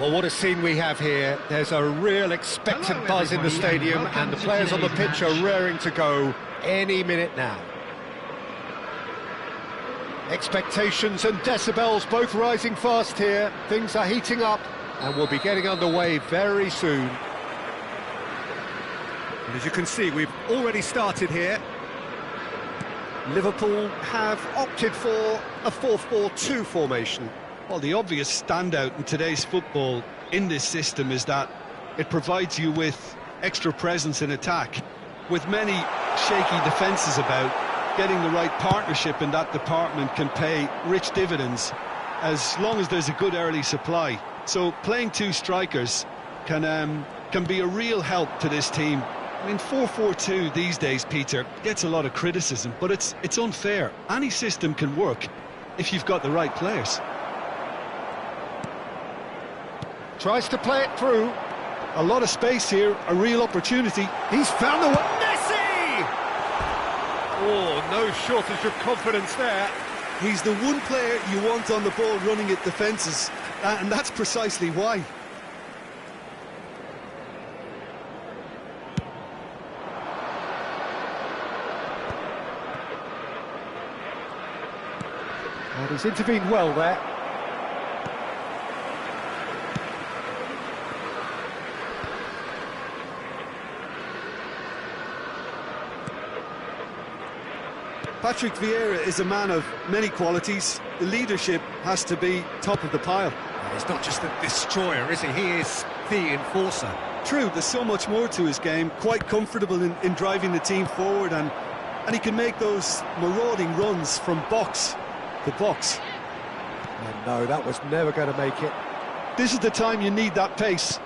Well, what a scene we have here. There's a real expectant buzz in the stadium, and the players on the pitch are raring to go any minute now. Expectations and decibels both rising fast here. Things are heating up, and we'll be getting underway very soon. And as you can see, we've already started here. Liverpool have opted for a 4-4-2 formation. Well, the obvious standout in today's football in this system is that it provides you with extra presence in attack. With many shaky defences about, getting the right partnership in that department can pay rich dividends as long as there's a good early supply. So playing two strikers can be a real help to this team. I mean, 4-4-2 these days, Peter, gets a lot of criticism, but it's unfair. Any system can work if you've got the right players. Tries to play it through. A lot of space here, a real opportunity. He's found the one. Messi! Oh, no shortage of confidence there. He's the one player you want on the ball running at defences, and that's precisely why. And he's intervened well there. Patrick Vieira is a man of many qualities. The leadership has to be top of the pile. He's not just a destroyer, is he? He is the enforcer. True, there's so much more to his game. Quite comfortable in driving the team forward, and he can make those marauding runs from box to box. And no, that was never going to make it. This is the time you need that pace.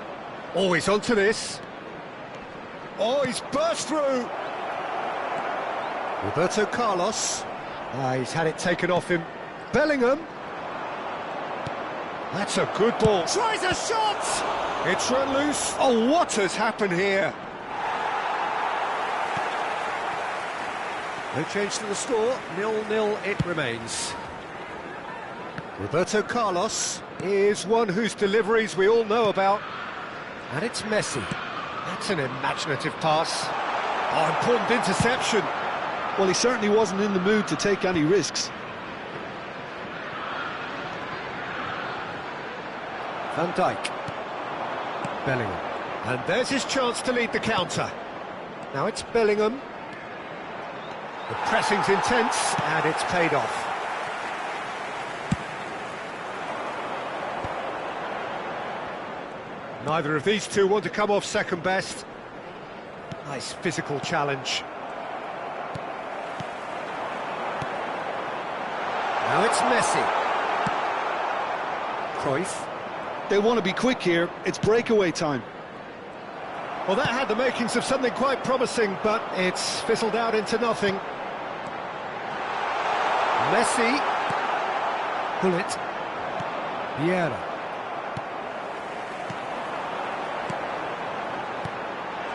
Oh, he's onto this. Oh, he's burst through. Roberto Carlos. He's had it taken off him. Bellingham. That's a good ball. Tries a shot! It's run loose. Oh, what has happened here? No change to the score. 0-0 it remains. Roberto Carlos is one whose deliveries we all know about. And it's Messi. That's an imaginative pass. Oh, important interception. Well, he certainly wasn't in the mood to take any risks. Van Dijk. Bellingham. And there's his chance to lead the counter. Now it's Bellingham. The pressing's intense, and it's paid off. Neither of these two want to come off second best. Nice physical challenge. Now it's Messi. Cruyff. They want to be quick here. It's breakaway time. Well, that had the makings of something quite promising, but it's fizzled out into nothing. Messi. Bullet. Vieira.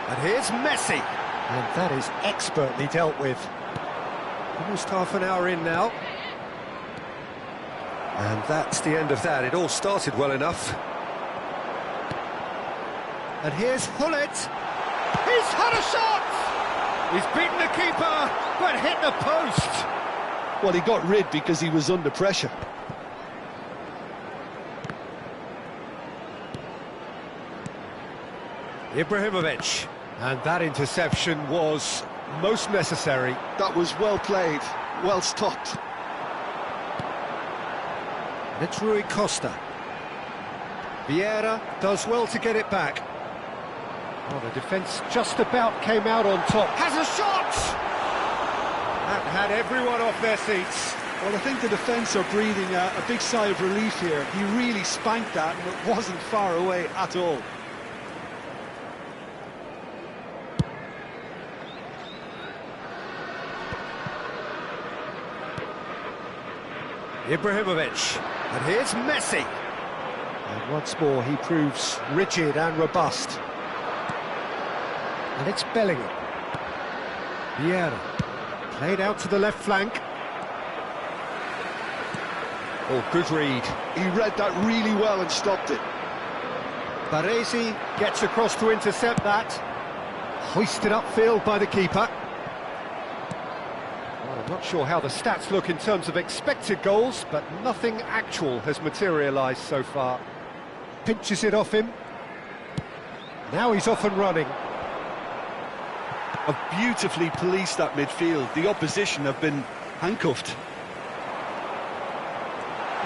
And here's Messi. And that is expertly dealt with. Almost half an hour in now. And that's the end of that. It all started well enough. And here's Hullet. He's had a shot! He's beaten the keeper, but hit the post. Well, he got rid because he was under pressure. Ibrahimovic. And that interception was most necessary. That was well played, well stopped. And it's Rui Costa. Vieira does well to get it back. Oh, the defence just about came out on top. Has a shot! That had everyone off their seats. Well, I think the defence are breathing a big sigh of relief here. He really spanked that, and it wasn't far away at all. Ibrahimovic. And here's Messi. And once more he proves rigid and robust. And it's Bellingham. Vieira. Played out to the left flank. Oh, good read. He read that really well and stopped it. Baresi gets across to intercept that. Hoisted upfield by the keeper. Well, I'm not sure how the stats look in terms of expected goals, but nothing actual has materialised so far. Pinches it off him. Now he's off and running. Have beautifully policed that midfield. The opposition have been handcuffed.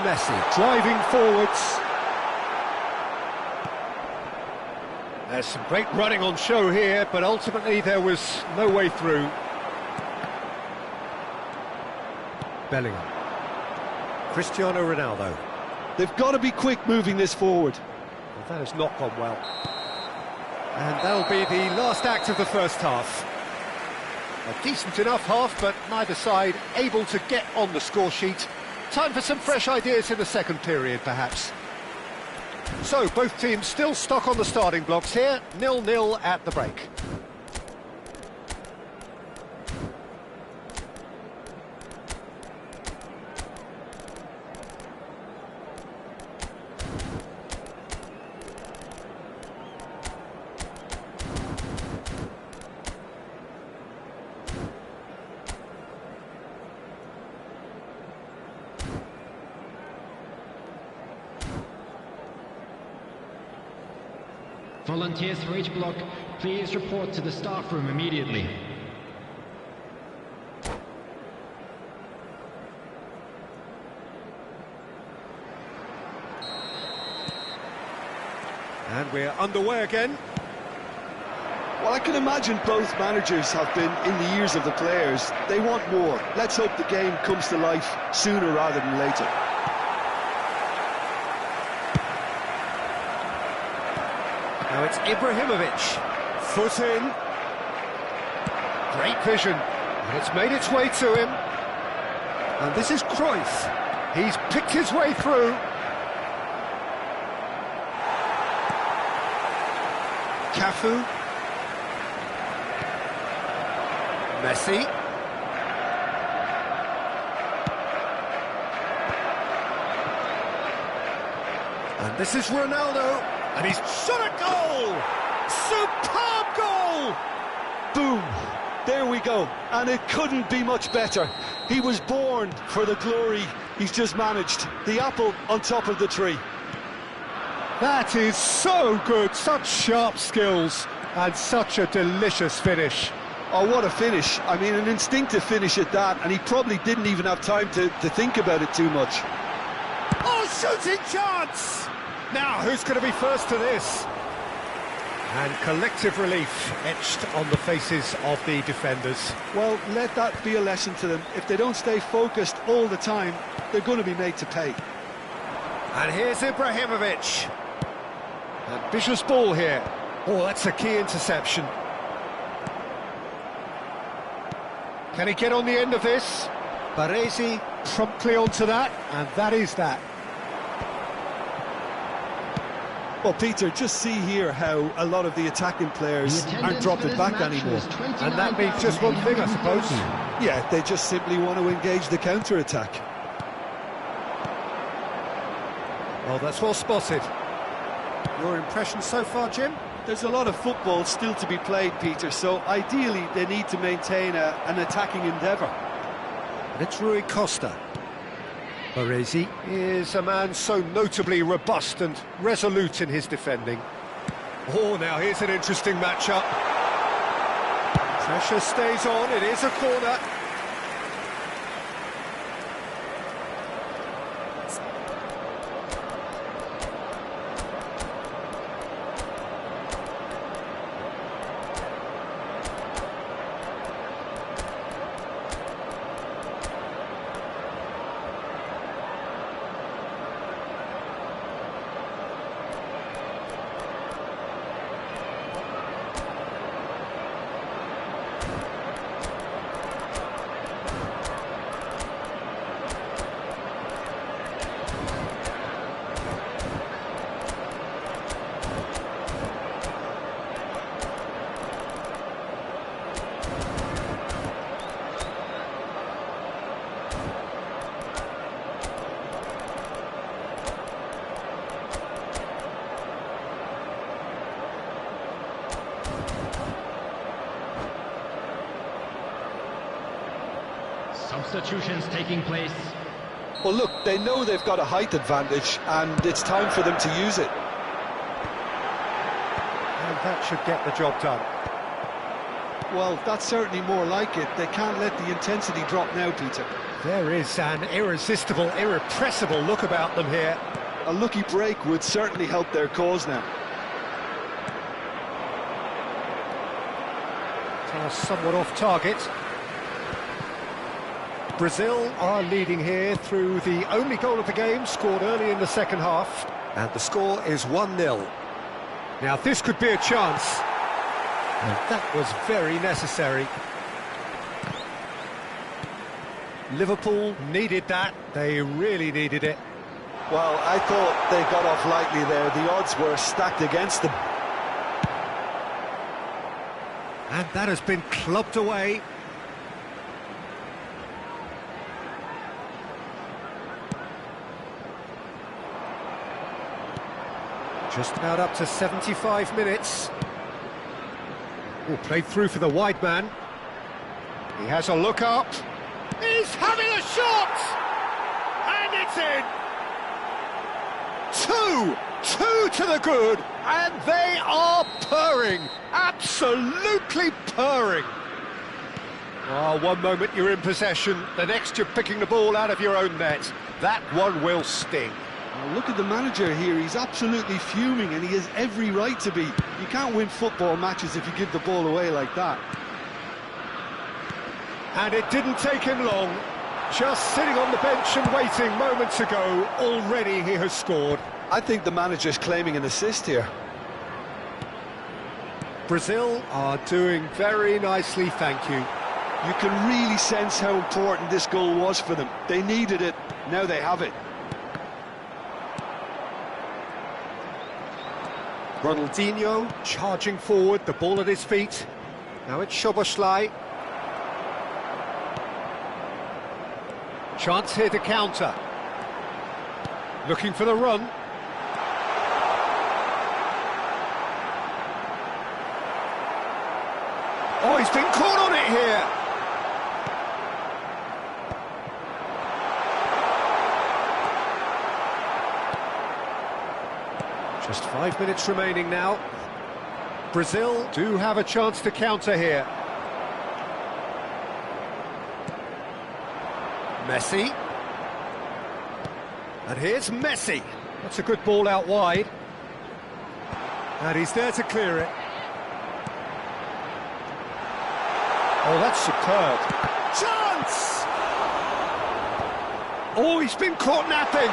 Messi driving forwards. There's some great running on show here, but ultimately there was no way through. Bellingham. Cristiano Ronaldo. They've got to be quick moving this forward. Well, that has not gone well. And that'll be the last act of the first half. A decent enough half, but neither side able to get on the score sheet. Time for some fresh ideas in the second period, perhaps. So, both teams still stuck on the starting blocks here, 0-0 at the break. Volunteers for each block, please report to the staff room immediately. And we're underway again. Well, I can imagine both managers have been in the ears of the players. They want more. Let's hope the game comes to life sooner rather than later. Now it's Ibrahimovic. Foot in. Great vision. And it's made its way to him. And this is Cruyff. He's picked his way through. Cafu. Messi. And this is Ronaldo. And he's shot a goal! Superb goal! Boom! There we go. And it couldn't be much better. He was born for the glory he's just managed. The apple on top of the tree. That is so good. Such sharp skills and such a delicious finish. Oh, what a finish. I mean, an instinctive finish at that, and he probably didn't even have time to think about it too much. Oh, shooting chance! Now, who's going to be first to this? And collective relief etched on the faces of the defenders. Well, let that be a lesson to them. If they don't stay focused all the time, they're going to be made to pay. And here's Ibrahimovic. Ambitious ball here. Oh, that's a key interception. Can he get on the end of this? Baresi promptly onto that, and that is that. Well, Peter, just see here how a lot of the attacking players aren't dropping back anymore. And that means just one thing, I suppose. Yeah, they just simply want to engage the counter-attack. Well, that's well spotted. Your impression so far, Jim? There's a lot of football still to be played, Peter, so ideally they need to maintain an attacking endeavour. And it's Rui Costa. Baresi is a man so notably robust and resolute in his defending. Oh, now here's an interesting matchup. Pressure stays on, it is a corner. Substitutions taking place. Well, look, they know they've got a height advantage, and it's time for them to use it. And that should get the job done. Well, that's certainly more like it. They can't let the intensity drop now, Peter. There is an irresistible, irrepressible look about them here. A lucky break would certainly help their cause now. Somewhat off target. Brazil are leading here through the only goal of the game, scored early in the second half. And the score is 1-0. Now this could be a chance. And that was very necessary. Liverpool needed that. They really needed it. Well, I thought they got off lightly there. The odds were stacked against them. And that has been clubbed away. Just about up to 75 minutes. Oh, played through for the wide man. He has a look up. He's having a shot! And it's in! Two to the good, and they are purring, absolutely purring. Oh, one moment you're in possession, the next you're picking the ball out of your own net. That one will sting. Well, look at the manager here, he's absolutely fuming, and he has every right to be. You can't win football matches if you give the ball away like that. And it didn't take him long. Just sitting on the bench and waiting moments ago, already he has scored. I think the manager's claiming an assist here. Brazil are doing very nicely, thank you. You can really sense how important this goal was for them. They needed it, now they have it. Ronaldinho charging forward, the ball at his feet. Now it's Szoboszlai. Chance here to counter. Looking for the run. Oh, he's been caught on it here. Just 5 minutes remaining now. Brazil do have a chance to counter here. Messi. And here's Messi. That's a good ball out wide. And he's there to clear it. Oh, that's superb. Chance! Oh, he's been caught napping.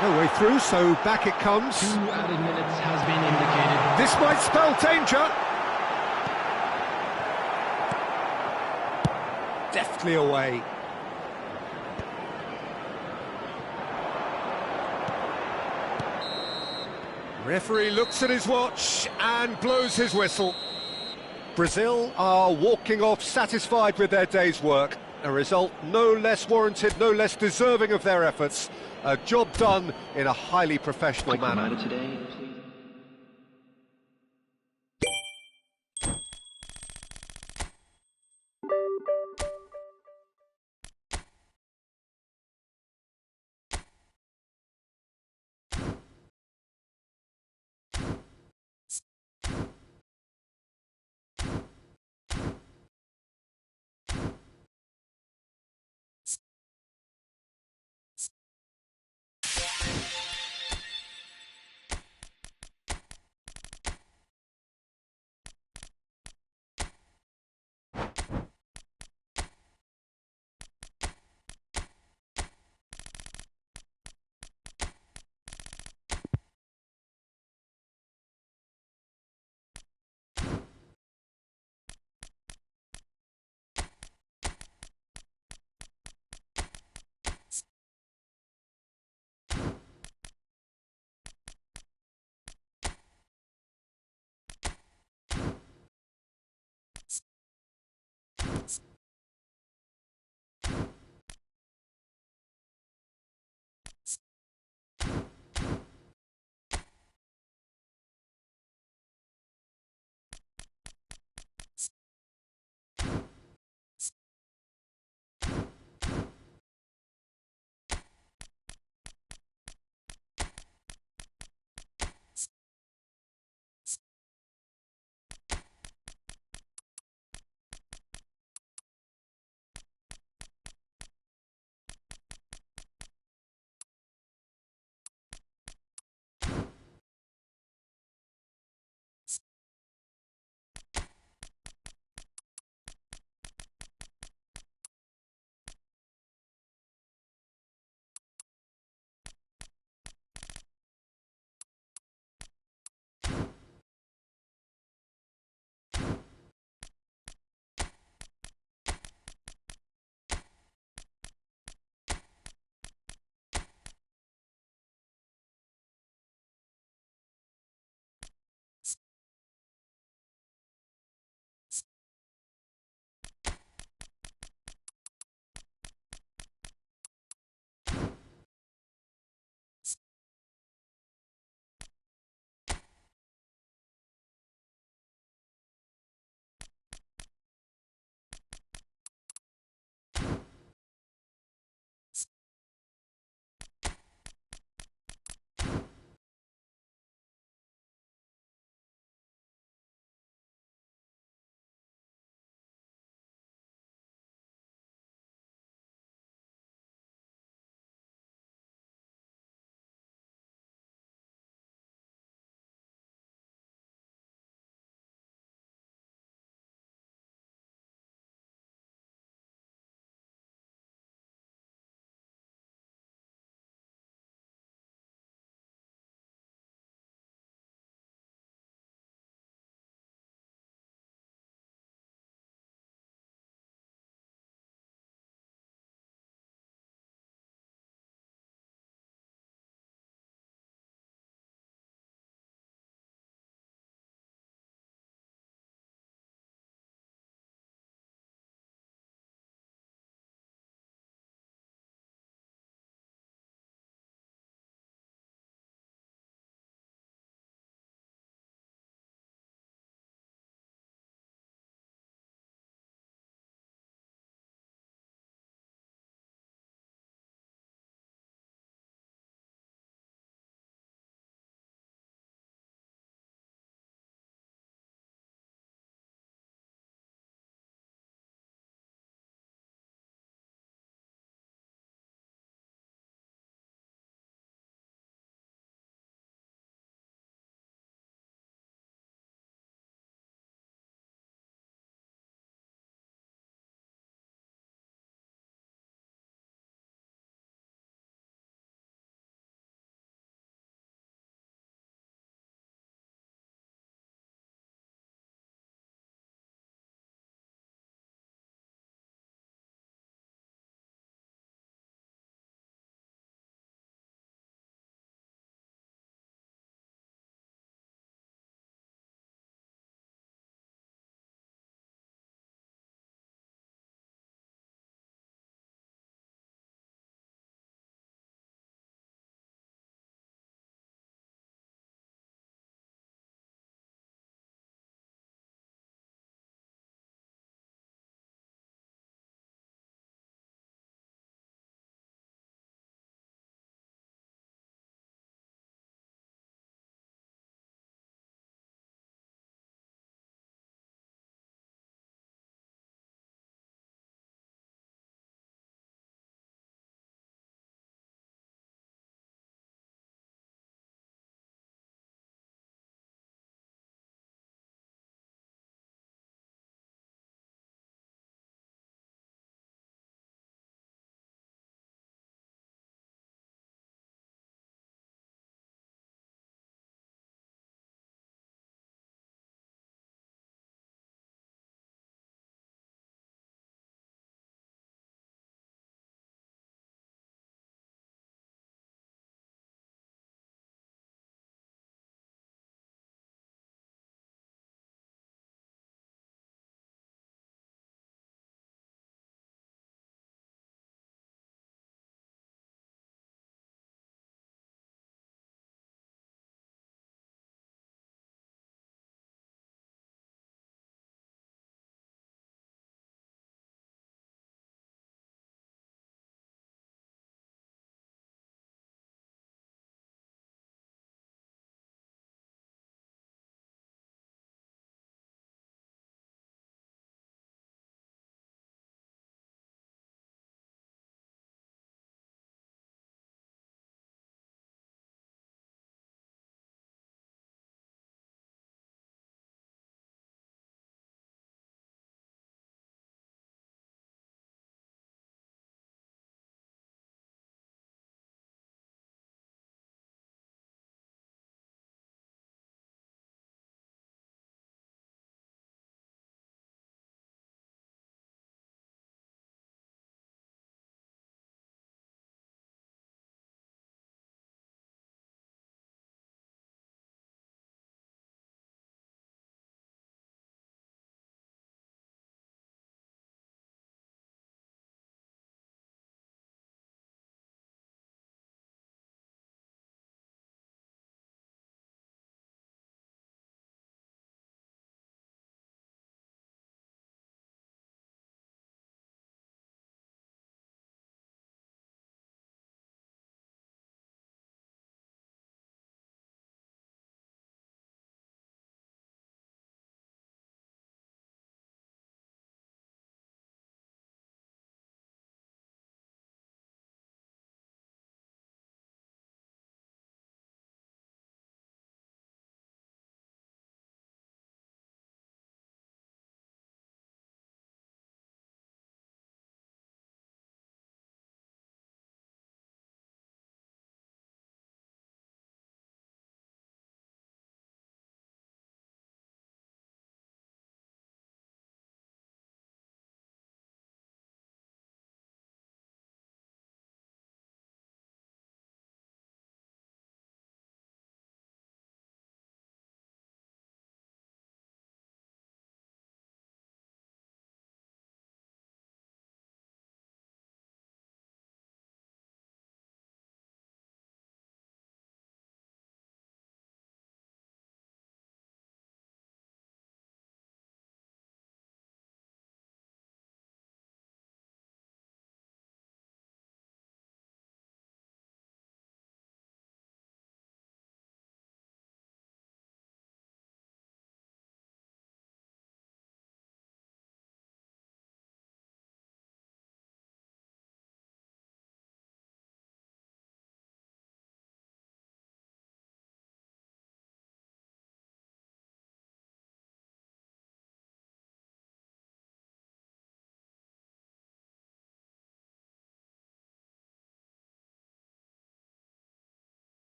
No way through, so back it comes. 2 added minutes has been indicated. This might spell danger. Deftly away. Referee looks at his watch and blows his whistle. Brazil are walking off satisfied with their day's work. A result no less warranted, no less deserving of their efforts. A job done in a highly professional manner. Today.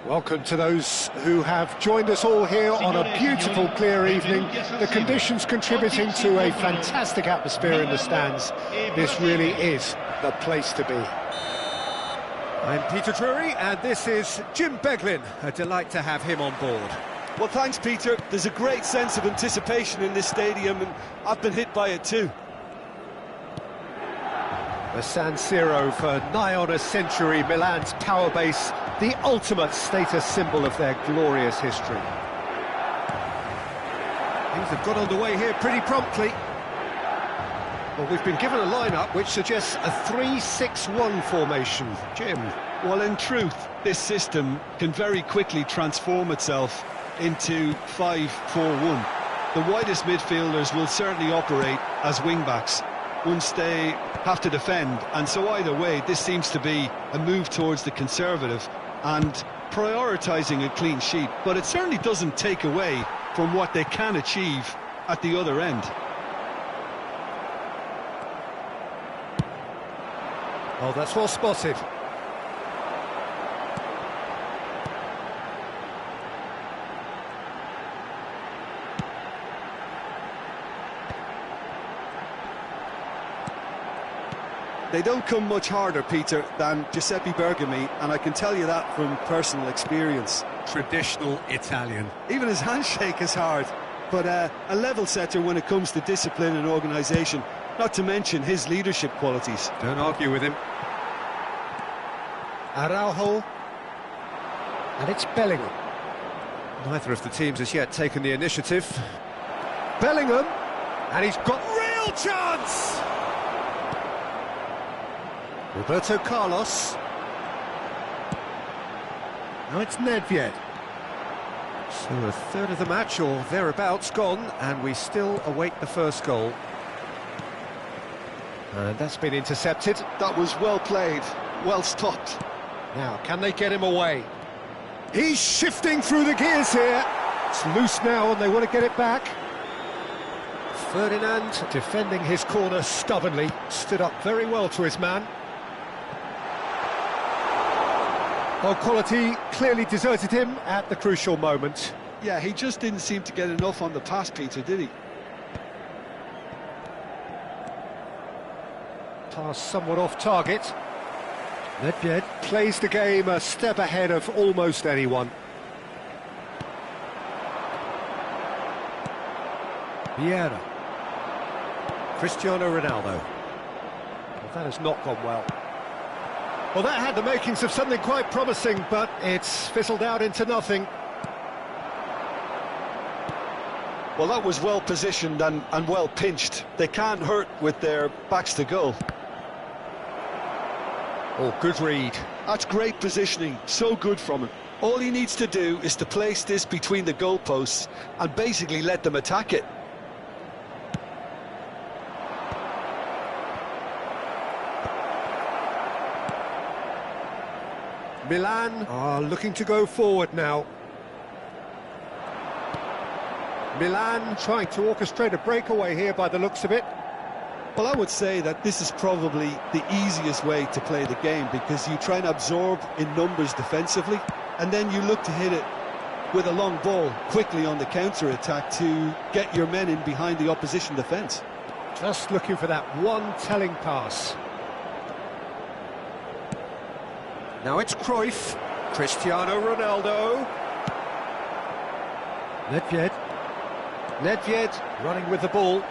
Welcome to those who have joined us all here on a beautiful, clear evening. The conditions contributing to a fantastic atmosphere in the stands. This really is the place to be. I'm Peter Drury, and this is Jim Beglin. A delight to have him on board. Well, thanks, Peter. There's a great sense of anticipation in this stadium, and I've been hit by it too. The San Siro for nigh on a century, Milan's power base, the ultimate status symbol of their glorious history. Things have got underway here pretty promptly. Well, we've been given a lineup which suggests a 3-6-1 formation. Jim? Well, in truth, this system can very quickly transform itself into 5-4-1. The widest midfielders will certainly operate as wing-backs once they have to defend, and so either way, this seems to be a move towards the conservative and prioritising a clean sheet, but it certainly doesn't take away from what they can achieve at the other end. Oh, that's well spotted. They don't come much harder, Peter, than Giuseppe Bergomi, and I can tell you that from personal experience. Traditional Italian. Even his handshake is hard, but a level setter when it comes to discipline and organisation, not to mention his leadership qualities. Don't argue with him. Araujo And it's Bellingham. Neither of the teams has yet taken the initiative. Bellingham, and he's got real chance! Roberto Carlos. Now it's Nedved. So a third of the match, or thereabouts, gone, and we still await the first goal. And that's been intercepted. That was well played, well stopped. Now, can they get him away? He's shifting through the gears here. It's loose now, and they want to get it back. Ferdinand, defending his corner stubbornly, stood up very well to his man. Well, quality clearly deserted him at the crucial moment. Yeah, he just didn't seem to get enough on the pass, Peter, did he? Pass somewhat off target. Nedved plays the game a step ahead of almost anyone. Vieira. Cristiano Ronaldo. Well, that has not gone well. Well, that had the makings of something quite promising, but it's fizzled out into nothing. Well, that was well positioned and well pinched. They can't hurt with their backs to goal. Oh, good read. That's great positioning, so good from him. All he needs to do is to place this between the goalposts and basically let them attack it. Milan are looking to go forward now. Milan trying to orchestrate a breakaway here by the looks of it. Well, I would say that this is probably the easiest way to play the game, because you try and absorb in numbers defensively, and then you look to hit it with a long ball quickly on the counter-attack to get your men in behind the opposition defence. Just looking for that one telling pass. Now it's Cruyff, Cristiano Ronaldo. Nedved running with the ball.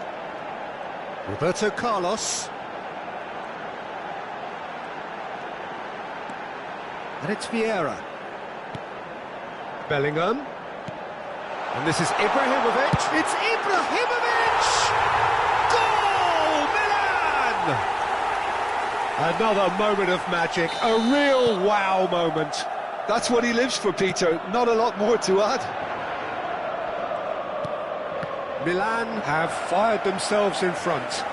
Roberto Carlos. And it's Vieira. Bellingham. And this is Ibrahimovic. It's Ibrahimovic! Goal! Milan! Another moment of magic, a real wow moment. That's what he lives for, Peter. Not a lot more to add. Milan have fired themselves in front.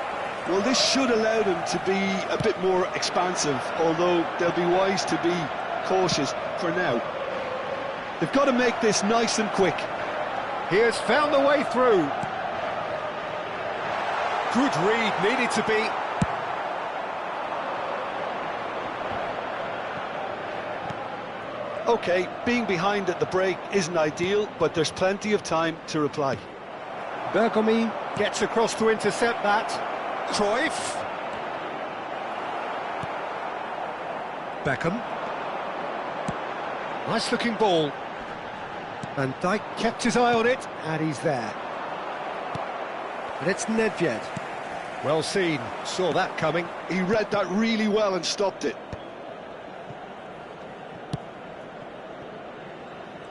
Well, this should allow them to be a bit more expansive, although they'll be wise to be cautious for now. They've got to make this nice and quick. He has found the way through. Good read, needed to be. OK, being behind at the break isn't ideal, but there's plenty of time to reply. Bergomi gets across to intercept that. Cruyff. Beckham. Nice looking ball. Van Dijk kept his eye on it, and he's there. And it's Nedved. Well seen, saw that coming. He read that really well and stopped it.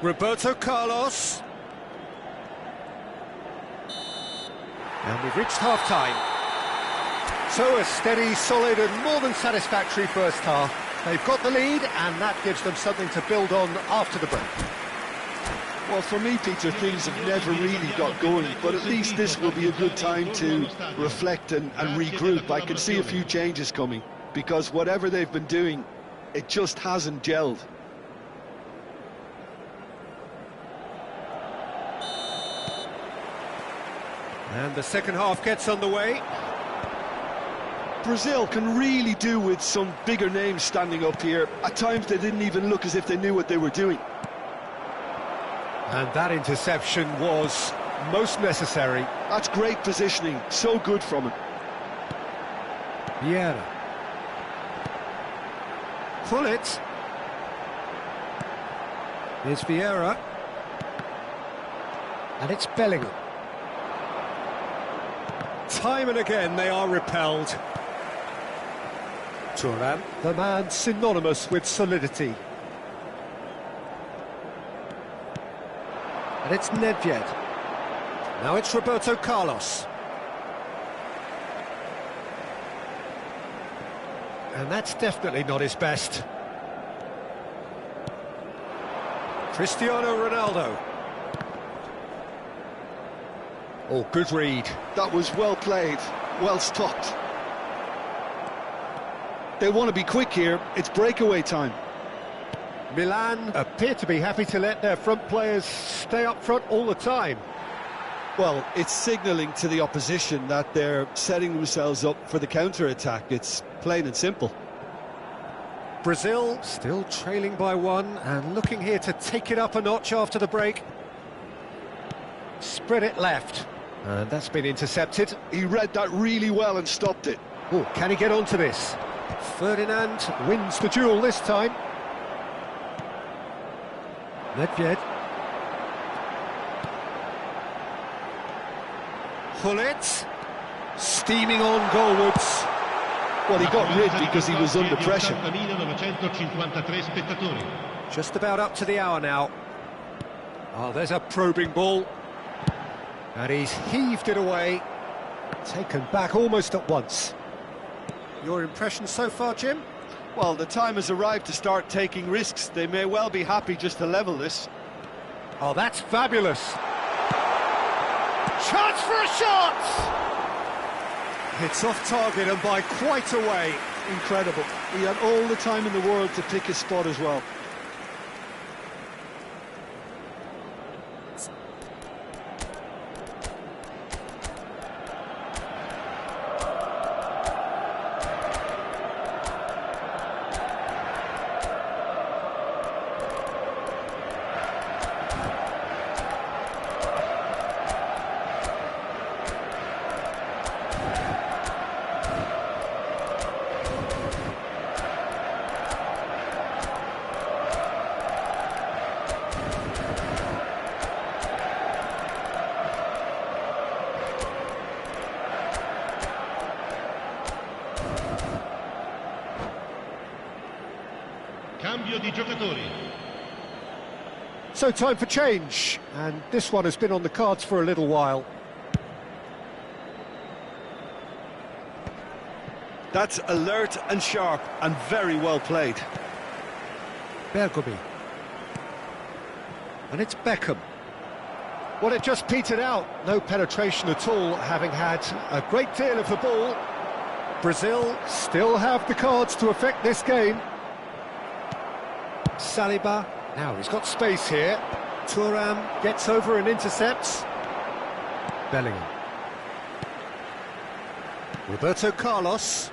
Roberto Carlos. And we've reached half-time. So a steady, solid and more than satisfactory first half. They've got the lead, and that gives them something to build on after the break. Well, for me, Peter, things have never really got going, but at least this will be a good time to reflect and regroup. I can see a few changes coming, because whatever they've been doing, it just hasn't gelled. And the second half gets underway. Brazil can really do with some bigger names standing up here. At times they didn't even look as if they knew what they were doing. And that interception was most necessary. That's great positioning, so good from him. Vieira. Gullit. Here's Vieira. And it's Bellingham. Time and again they are repelled. Thuram, the man synonymous with solidity. And it's Nedved. Now it's Roberto Carlos. And that's definitely not his best. Cristiano Ronaldo. Oh, good read. That was well played, well stopped. They want to be quick here, it's breakaway time. Milan appear to be happy to let their front players stay up front all the time. Well, it's signalling to the opposition that they're setting themselves up for the counter-attack. It's plain and simple. Brazil still trailing by one and looking here to take it up a notch after the break. Spread it left. And that's been intercepted. He read that really well and stopped it. Oh, can he get onto this? Ferdinand wins the duel this time. Nedved. Hullet. Steaming on goalwards. Well, he got rid because he was under pressure. Just about up to the hour now. Oh, there's a probing ball. And he's heaved it away. Taken back almost at once. Your impression so far, Jim? Well, the time has arrived to start taking risks. They may well be happy just to level this. Oh, that's fabulous. Chance for a shot! It's off target and by quite a way. Incredible. He had all the time in the world to pick his spot as well. Cambio di giocatori. So time for change, and this one has been on the cards for a little while. That's alert and sharp and very well played. Bergomi. And it's Beckham. Well, it just petered out. No penetration at all, having had a great deal of the ball. Brazil still have the cards to affect this game. Saliba, now he's got space here. Thuram gets over and intercepts. Bellingham. Roberto Carlos.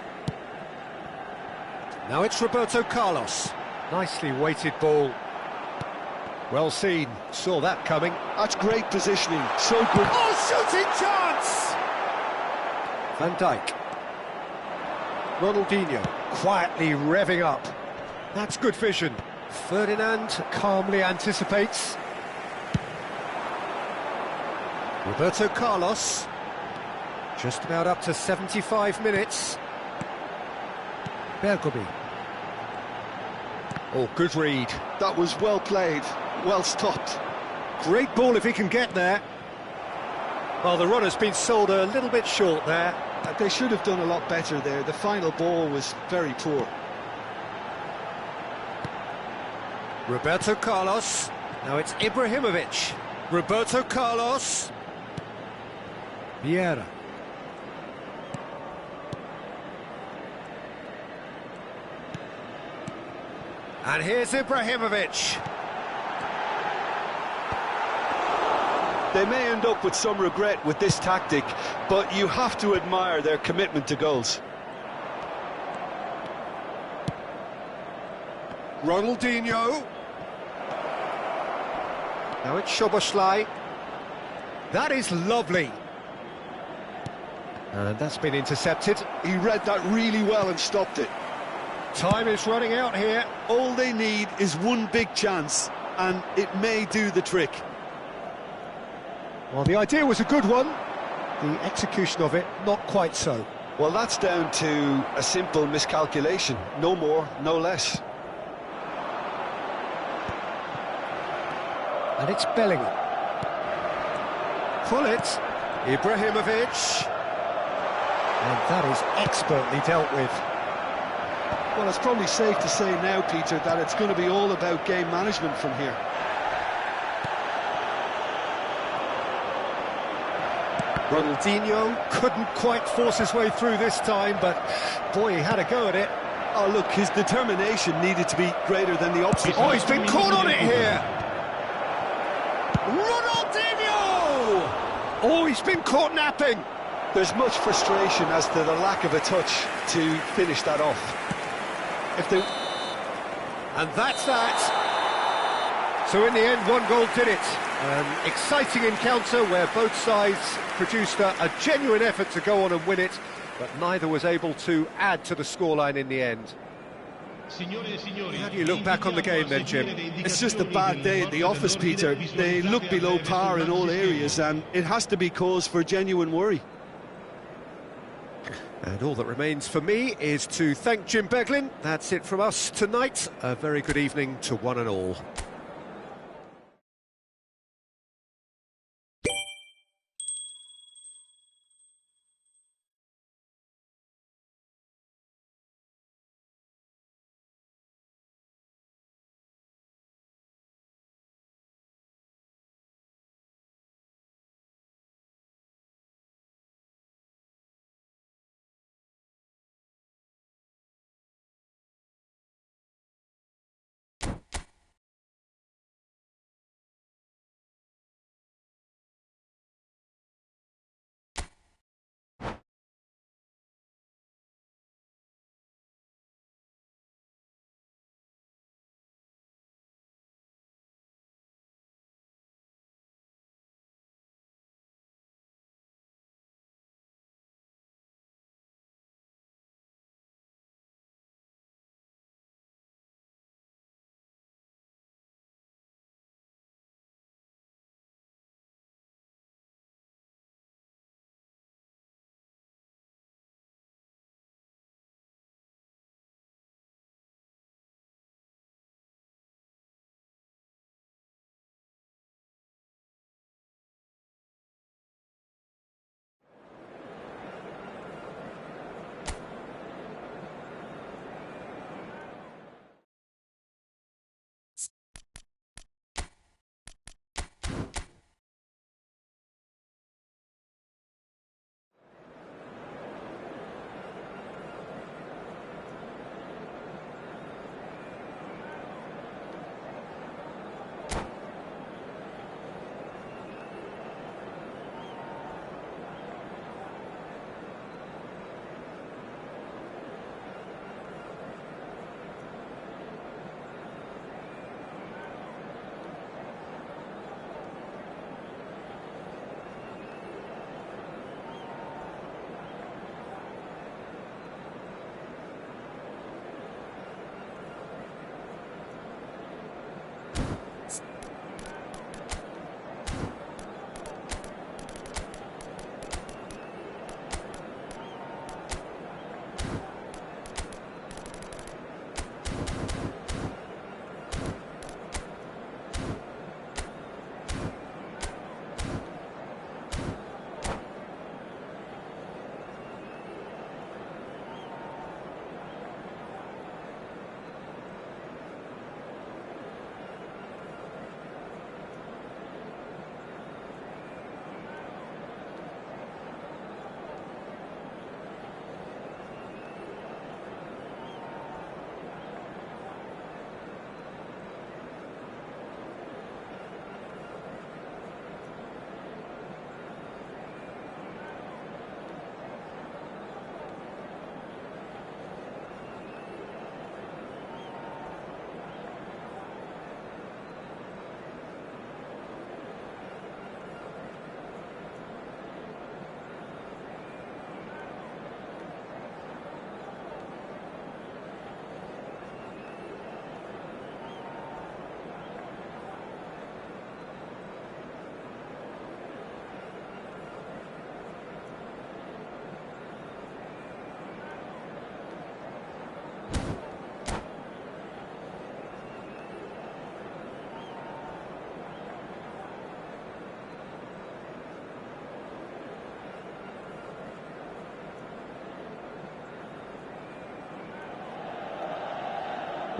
Now it's Roberto Carlos. Nicely weighted ball. Well seen, saw that coming. That's great positioning, so good. Oh, shooting chance! Van Dijk. Ronaldinho, quietly revving up. That's good vision. Ferdinand calmly anticipates. Roberto Carlos. Just about up to 75 minutes. Bergomi. Oh, good read. That was well played, well stopped. Great ball if he can get there. Well, the runner's been sold a little bit short there. They should have done a lot better there. The final ball was very poor. Roberto Carlos. Now it's Ibrahimovic. Roberto Carlos. Vieira. And here's Ibrahimovic. They may end up with some regret with this tactic, but you have to admire their commitment to goals. Ronaldinho. Now it's Szoboszlai. That is lovely. And that's been intercepted. He read that really well and stopped it. Time is running out here. All they need is one big chance, and it may do the trick. Well, the idea was a good one. The execution of it, not quite so. Well, that's down to a simple miscalculation. No more, no less. And it's Bellingham. Gullit, Ibrahimovic, and that is expertly dealt with. Well, it's probably safe to say now, Peter, that it's going to be all about game management from here. Ronaldinho couldn't quite force his way through this time, but boy, he had a go at it. Oh, look, his determination needed to be greater than the opposite. Oh, he's been caught on it here! Ronaldinho! Oh, he's been caught napping! There's much frustration as to the lack of a touch to finish that off. And that's that. So in the end, one goal did it. An exciting encounter where both sides produced a genuine effort to go on and win it, but neither was able to add to the scoreline in the end. How do you look back on the game then, Jim? It's just a bad day at the office, Peter. They look below par in all areas, and it has to be cause for genuine worry. And all that remains for me is to thank Jim Beglin. That's it from us tonight. A very good evening to one and all.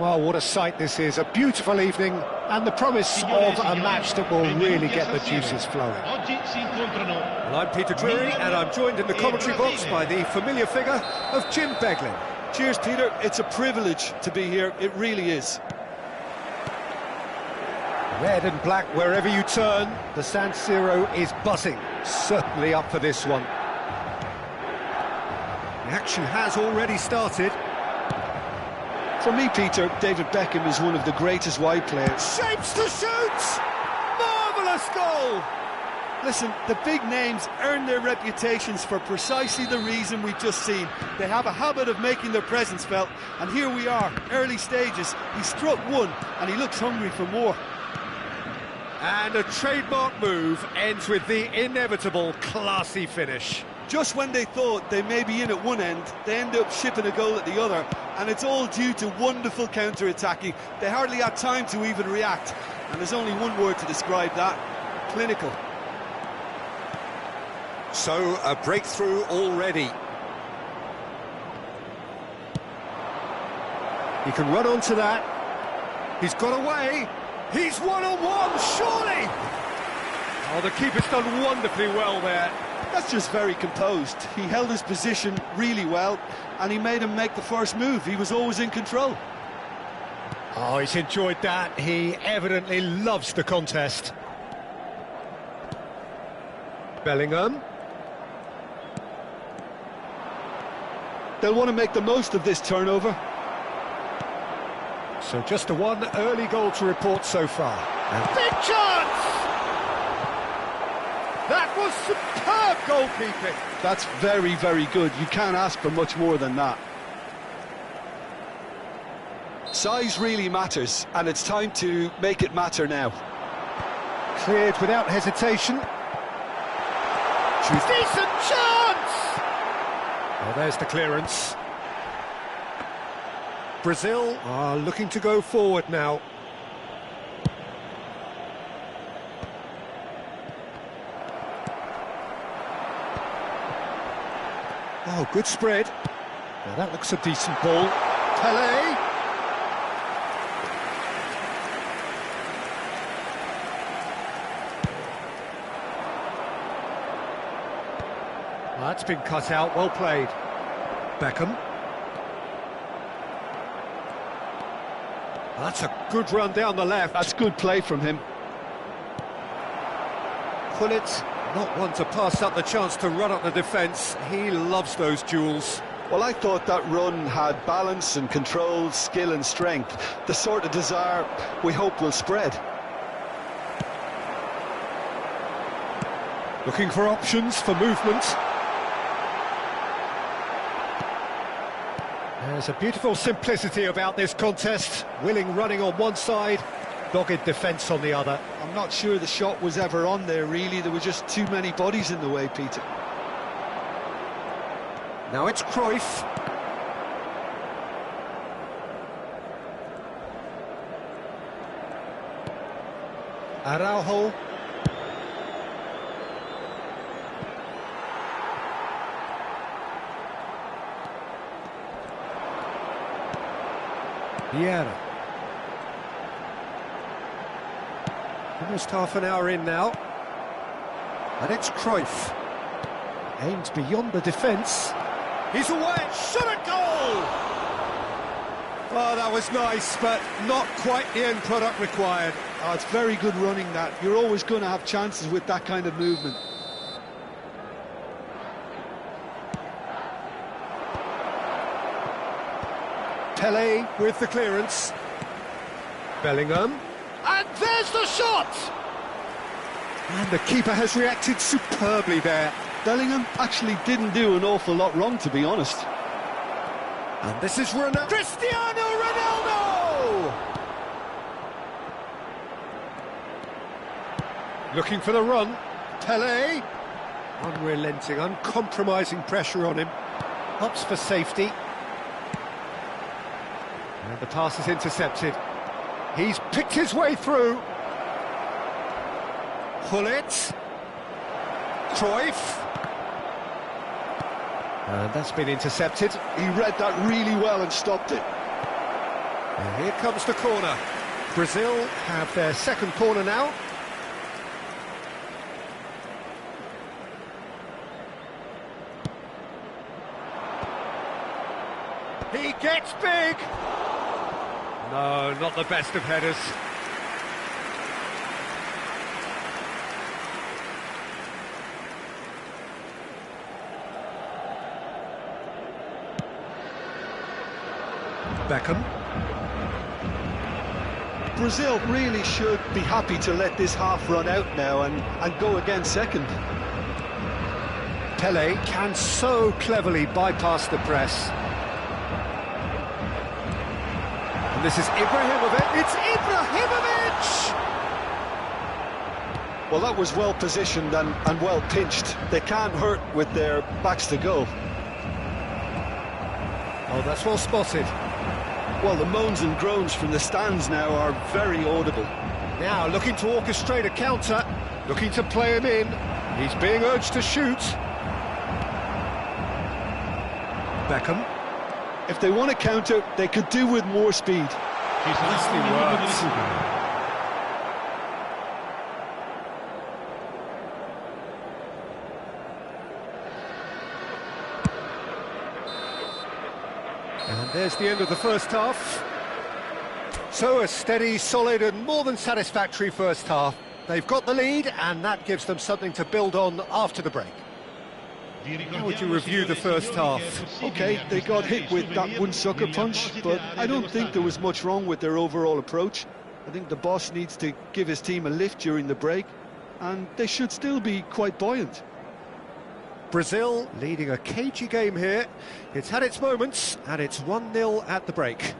Well, what a sight this is. A beautiful evening and the promise of a match that will really get the juices flowing. Well, I'm Peter Drury and I'm joined in the commentary box by the familiar figure of Jim Beglin. Cheers, Peter. It's a privilege to be here. It really is. Red and black wherever you turn. The San Siro is buzzing. Certainly up for this one. The action has already started. For me, Peter, David Beckham is one of the greatest wide players. Shapes to shoot! Marvellous goal! Listen, the big names earn their reputations for precisely the reason we've just seen. They have a habit of making their presence felt, and here we are, early stages. He struck one, and he looks hungry for more. And a trademark move ends with the inevitable classy finish. Just when they thought they may be in at one end, they end up shipping a goal at the other, and it's all due to wonderful counter-attacking. They hardly had time to even react, and there's only one word to describe that: clinical. So, a breakthrough already. He can run onto that. He's got away. He's one-on-one, surely! Oh, the keeper's done wonderfully well there. That's just very composed. He held his position really well, and he made him make the first move. He was always in control. Oh, he's enjoyed that. He evidently loves the contest. Bellingham. They'll want to make the most of this turnover. So just the one early goal to report so far. Big chance! That was superb goalkeeping. That's very, very good. You can't ask for much more than that. Size really matters, and it's time to make it matter now. Cleared without hesitation. Decent chance! Oh, there's the clearance. Brazil are looking to go forward now. Oh, good spread. Now that looks a decent ball. Pelé. That's been cut out, well played. Beckham. That's a good run down the left. That's good play from him. Gullit, not one to pass up the chance to run up the defence. He loves those duels. Well, I thought that run had balance and control, skill and strength. The sort of desire we hope will spread. Looking for options for movement. There's a beautiful simplicity about this contest. Willing running on one side, dogged defence on the other. I'm not sure the shot was ever on there, really. There were just too many bodies in the way, Peter. Now it's Cruyff. Araujo. Vieira. Almost half an hour in now. And it's Cruyff. Aims beyond the defence. He's away! Shot a goal! Oh, that was nice, but not quite the end product required. Oh, it's very good running, that. You're always going to have chances with that kind of movement. Pelé with the clearance. Bellingham. And there's the shot! And the keeper has reacted superbly there. Bellingham actually didn't do an awful lot wrong, to be honest. And this is Cristiano Ronaldo! Looking for the run. Pelé. Unrelenting, uncompromising pressure on him. Opts for safety. And the pass is intercepted. He's picked his way through. Gullit. Cruyff. And that's been intercepted. He read that really well and stopped it. And here comes the corner. Brazil have their second corner now. He gets big! No, not the best of headers. Beckham. Brazil really should be happy to let this half run out now and go again second. Pele can so cleverly bypass the press. And this is Ibrahimovic. It's Ibrahimovic! Well, that was well positioned and well pinched. They can't hurt with their backs to goal. Oh, that's well spotted. Well, the moans and groans from the stands now are very audible. Now looking to orchestrate a counter, looking to play him in. He's being urged to shoot. Beckham. If they want to counter, they could do with more speed. Nicely worked. And there's the end of the first half. So a steady, solid and more than satisfactory first half. They've got the lead and that gives them something to build on after the break. How would you review the first half? Okay, they got hit with that one sucker punch, but I don't think there was much wrong with their overall approach. I think the boss needs to give his team a lift during the break, and they should still be quite buoyant. Brazil leading a cagey game here. It's had its moments, and it's 1-0 at the break.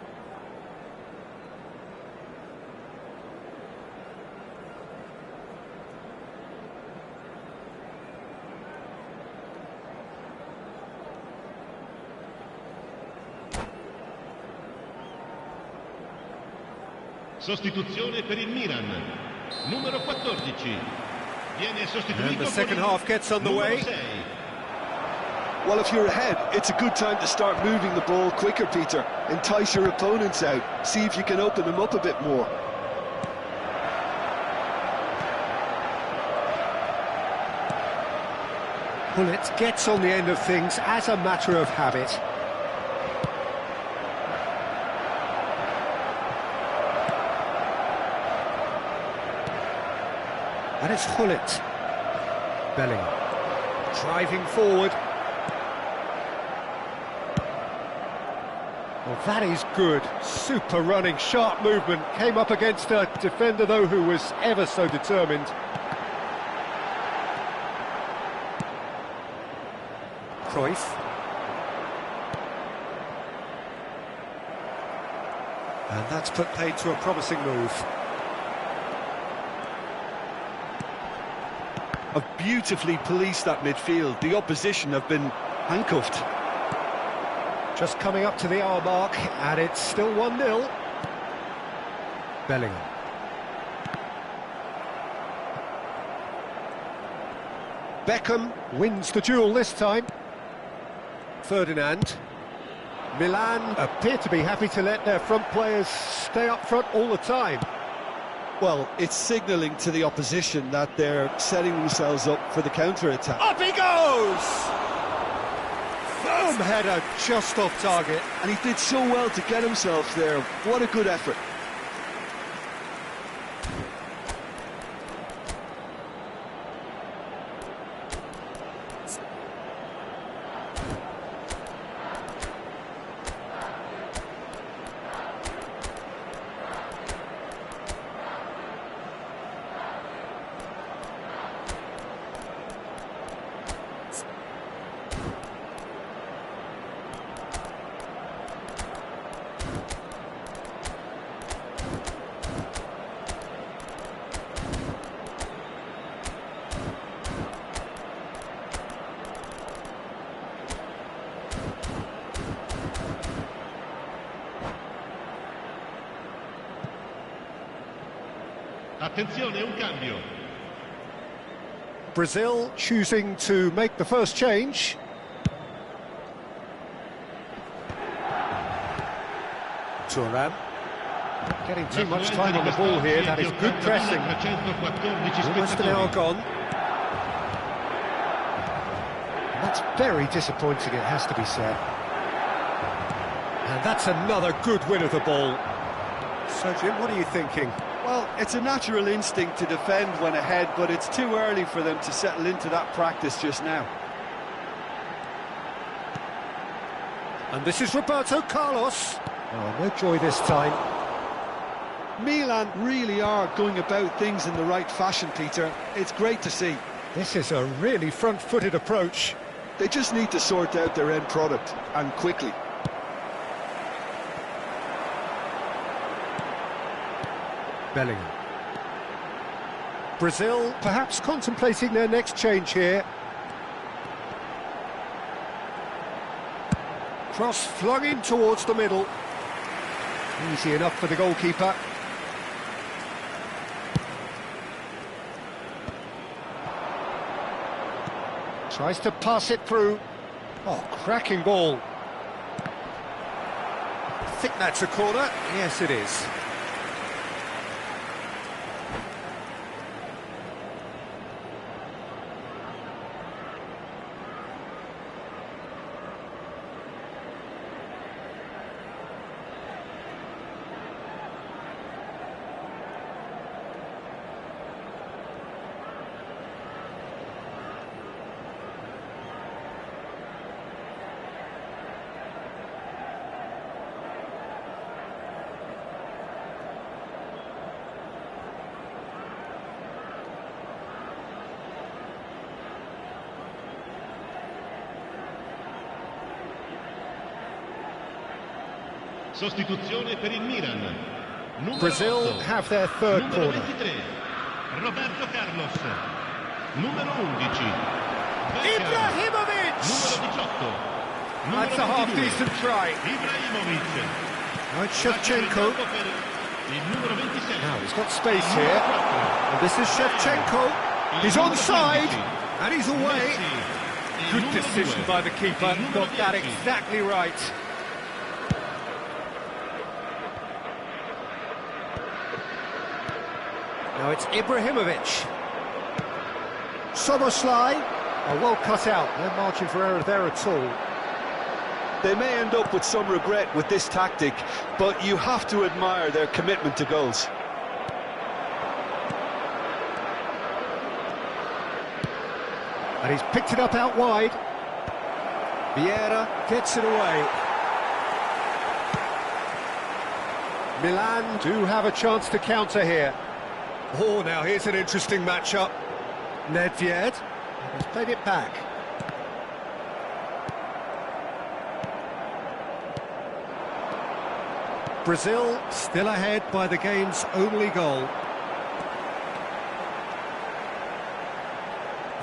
Sostituzione per il Milan. Numero 14. Viene sostituito. And the second half gets underway. Well, if you're ahead, it's a good time to start moving the ball quicker, Peter. Entice your opponents out. See if you can open them up a bit more. Gullit gets on the end of things as a matter of habit. And it's Gullit. Bellingham driving forward. Well, that is good. Super running, sharp movement. Came up against a defender, though, who was ever so determined. Cruyff. And that's put paid to a promising move. Have beautifully policed that midfield. The opposition have been handcuffed. Just coming up to the hour mark, and it's still 1-0. Bellingham. Beckham wins the duel this time. Ferdinand. Milan appear to be happy to let their front players stay up front all the time. Well, it's signalling to the opposition that they're setting themselves up for the counter-attack. Up he goes! Firm header just off target. And he did so well to get himself there. What a good effort. Attenzione, un cambio. Brazil choosing to make the first change. Thuram. Getting too much time on the ball here, that is good pressing. Almost an hour gone. And that's very disappointing, it has to be said. And that's another good win of the ball. So, Jim, what are you thinking? Well, it's a natural instinct to defend when ahead, but it's too early for them to settle into that practice just now. And this is Roberto Carlos. Oh, no joy this time. Milan really are going about things in the right fashion, Peter. It's great to see. This is a really front-footed approach. They just need to sort out their end product, and quickly. Bellingham. Brazil perhaps contemplating their next change here. Cross flung in towards the middle. Easy enough for the goalkeeper. Tries to pass it through. Oh, cracking ball. I think that's a corner. Yes, it is. Sostituzione per il Milan. Brazil 8, have their third numero corner. 23, Roberto Carlos. Numero 11, Ibrahimovic! Numero 18, numero That's a 22, half-decent try. Ibrahimovic. Now it's Shevchenko. Per il numero 26. Now he's got space here. And this is Shevchenko. He's onside. And he's away. Good decision by the keeper. Got that exactly right. Now it's Ibrahimovic. Soboslai. Oh, well cut out. No margin for error there at all. They may end up with some regret with this tactic, but you have to admire their commitment to goals. And he's picked it up out wide. Vieira gets it away. Milan do have a chance to counter here. Oh, now here's an interesting matchup. Nedved has played it back. Brazil still ahead by the game's only goal.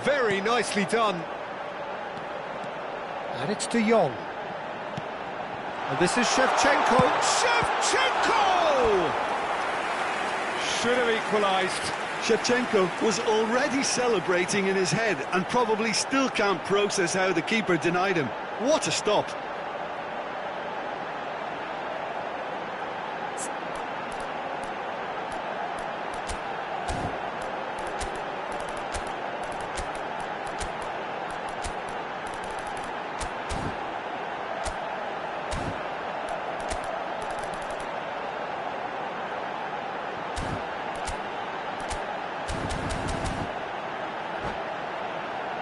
Very nicely done. And it's De Jong. And this is Shevchenko. Shevchenko! Should have equalised. Shevchenko was already celebrating in his head and probably still can't process how the keeper denied him. What a stop.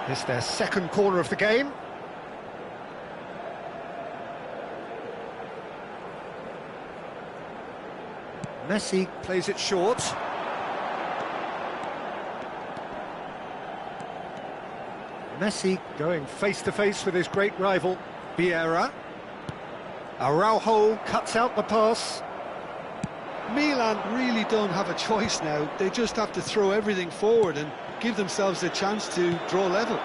It's their second corner of the game. Messi plays it short. Messi going face-to-face with his great rival, Vieira. Araujo cuts out the pass. Milan really don't have a choice now. They just have to throw everything forward and give themselves a chance to draw level.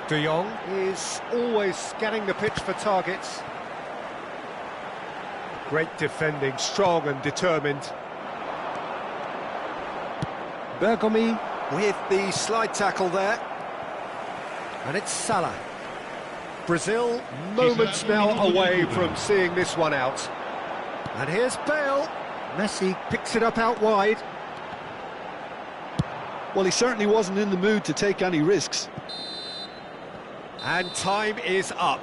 De Jong is always scanning the pitch for targets. Great defending, strong and determined. Bergomi with the slide tackle there. And it's Salah. Brazil moments now away from seeing this one out. And here's Bale. Messi picks it up out wide. Well, he certainly wasn't in the mood to take any risks. And time is up.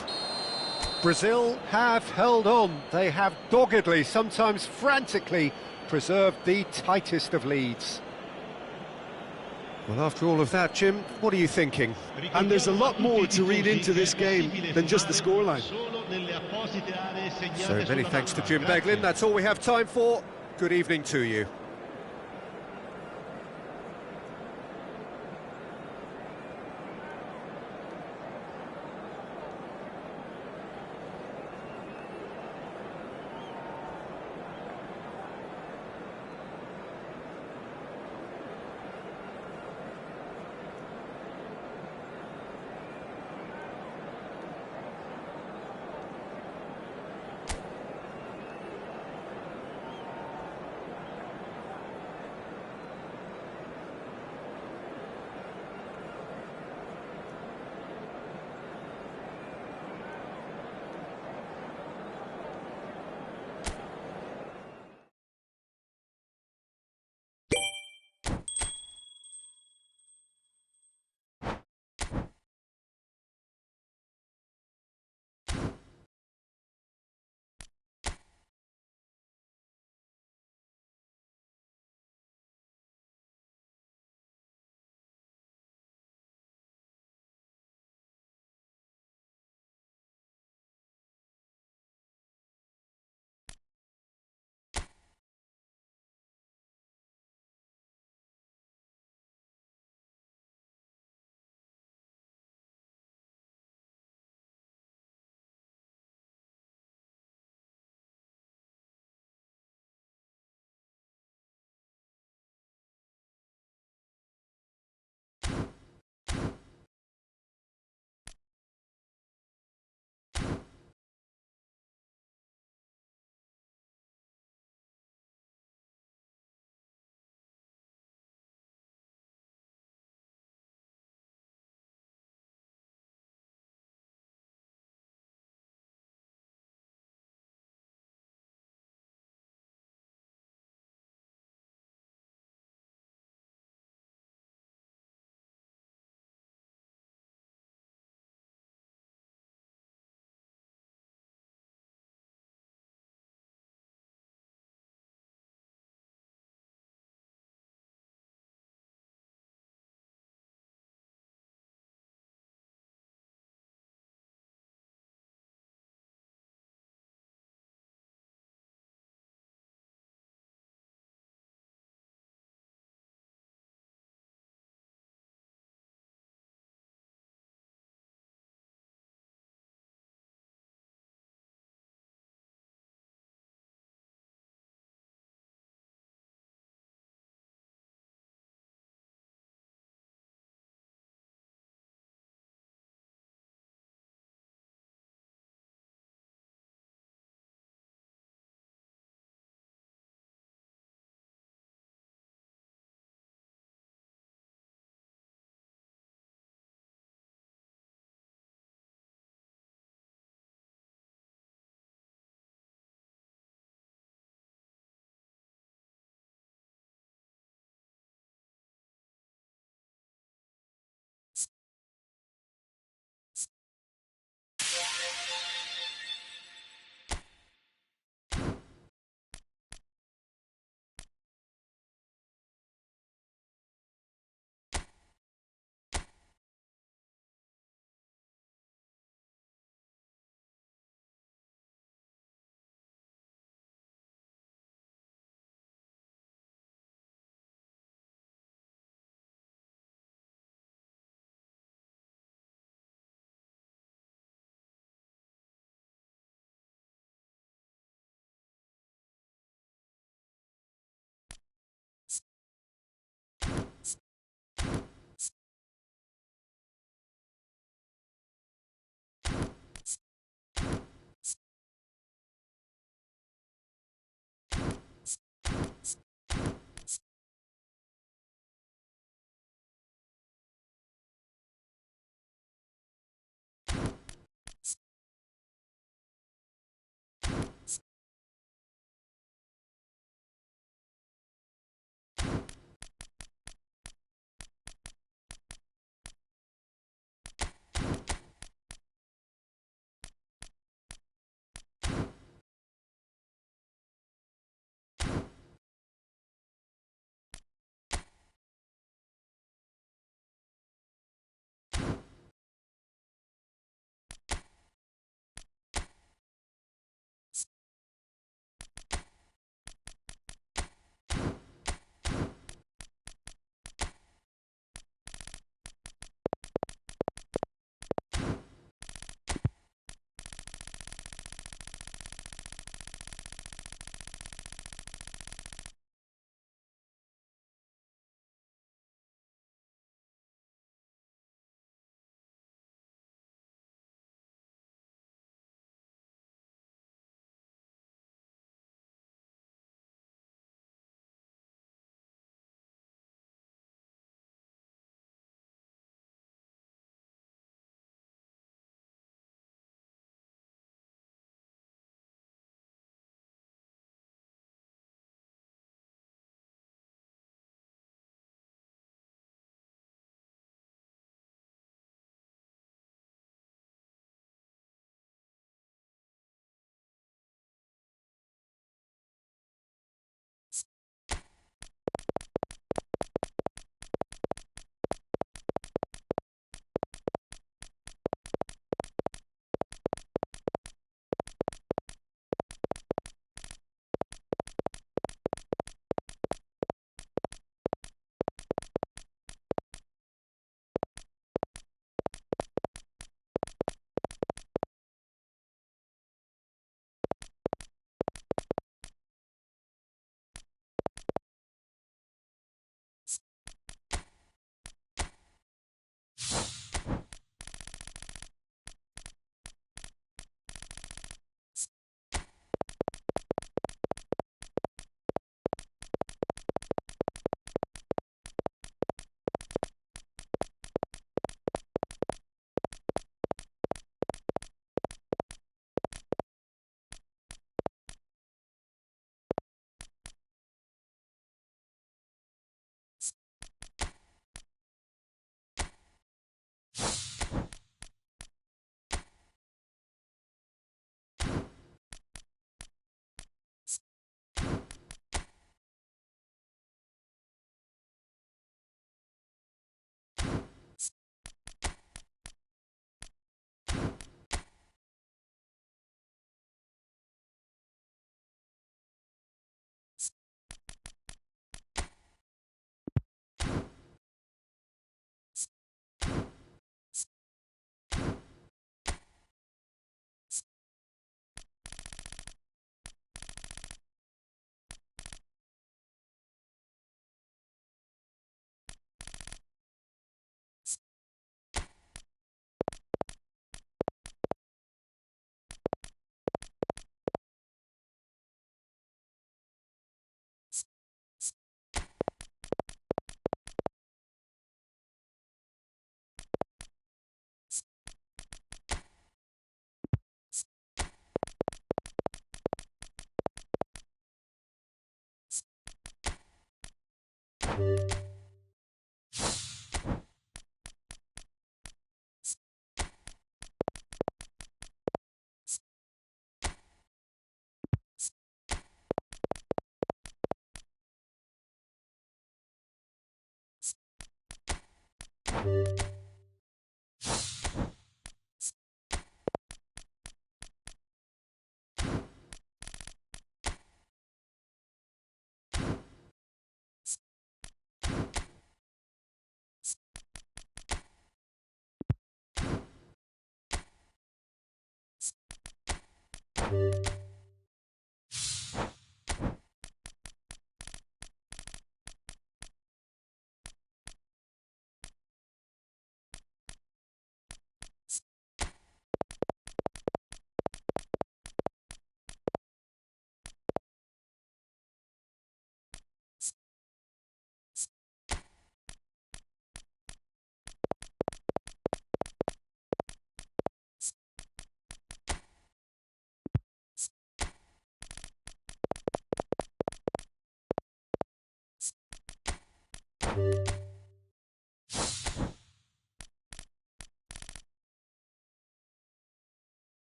Brazil have held on. They have doggedly, sometimes frantically, preserved the tightest of leads. Well, after all of that, Jim, what are you thinking? And there's a lot more to read into this game than just the scoreline. So many thanks to Jim Beglin. That's all we have time for. Good evening to you.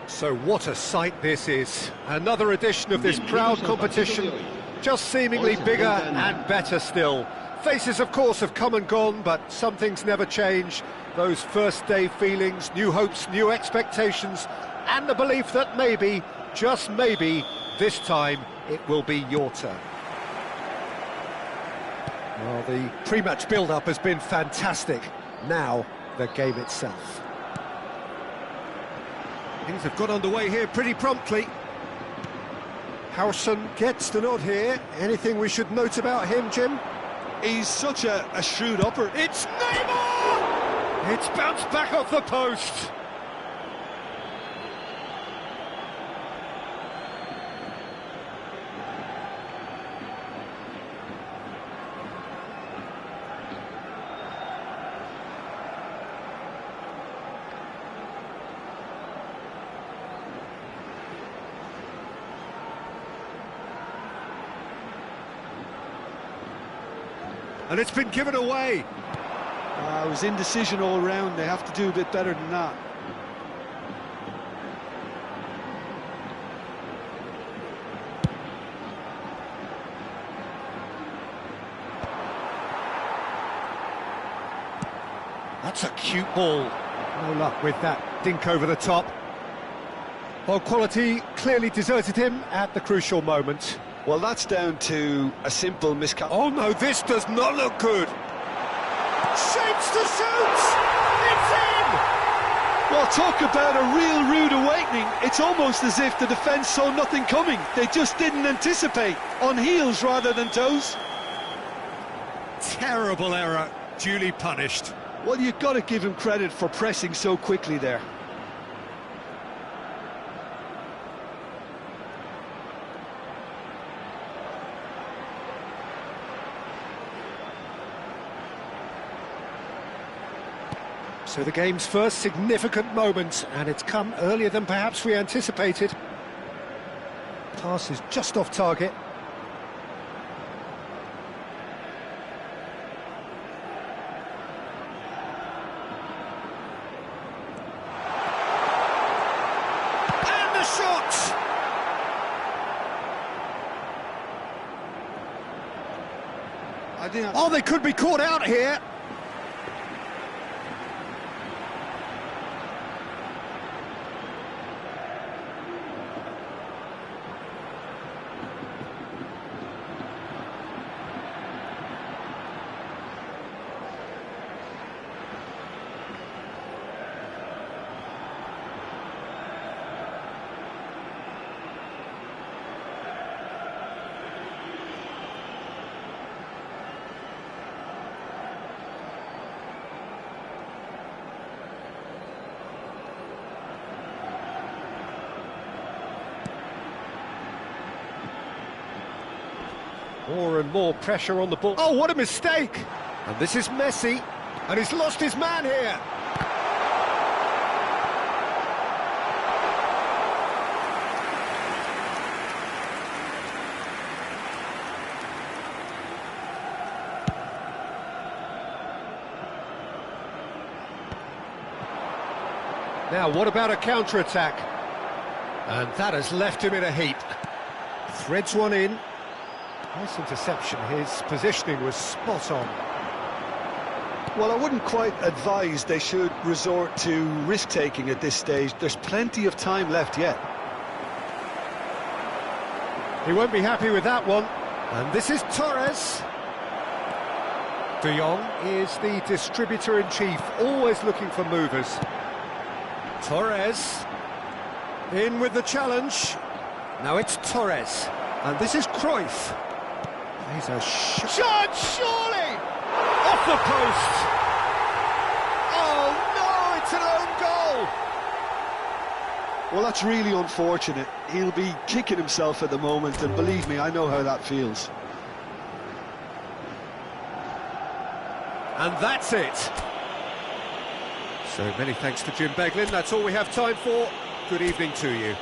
So what a sight this is. Another edition of this proud competition, just seemingly bigger and better still. Faces, of course, have come and gone, but some things never change. Those first day feelings, new hopes, new expectations, and the belief that maybe, just maybe, this time it will be your turn. Well, the pre-match build-up has been fantastic. Now, the game itself. Things have got underway here pretty promptly. Howson gets the nod here. Anything we should note about him, Jim? He's such a shrewd upper. It's Neymar! It's bounced back off the post. And it's been given away. It was indecision all round. They have to do a bit better than that. That's a cute ball. No luck with that dink over the top. Well, quality clearly deserted him at the crucial moment. Well, that's down to a simple miscalculation. Oh no, this does not look good. Shapes to shoot! It's in! Well, talk about a real rude awakening. It's almost as if the defence saw nothing coming. They just didn't anticipate. On heels rather than toes. Terrible error, duly punished. Well, you've got to give him credit for pressing so quickly there. So the game's first significant moment, and it's come earlier than perhaps we anticipated. Pass is just off target. And the shot! Oh, they could be caught out here. More and more pressure on the ball. Oh, what a mistake! And this is Messi, and he's lost his man here. Now, what about a counter-attack? And that has left him in a heap. Threads one in. Nice interception, his positioning was spot on. Well, I wouldn't quite advise they should resort to risk-taking at this stage. There's plenty of time left yet. He won't be happy with that one. And this is Torres. De Jong is the distributor-in-chief, always looking for movers. Torres in with the challenge. Now it's Torres. And this is Cruyff. He's a shot, surely! Off the post! Oh no, it's an own goal! Well, that's really unfortunate. He'll be kicking himself at the moment, and believe me, I know how that feels. And that's it. So many thanks to Jim Beglin. That's all we have time for. Good evening to you.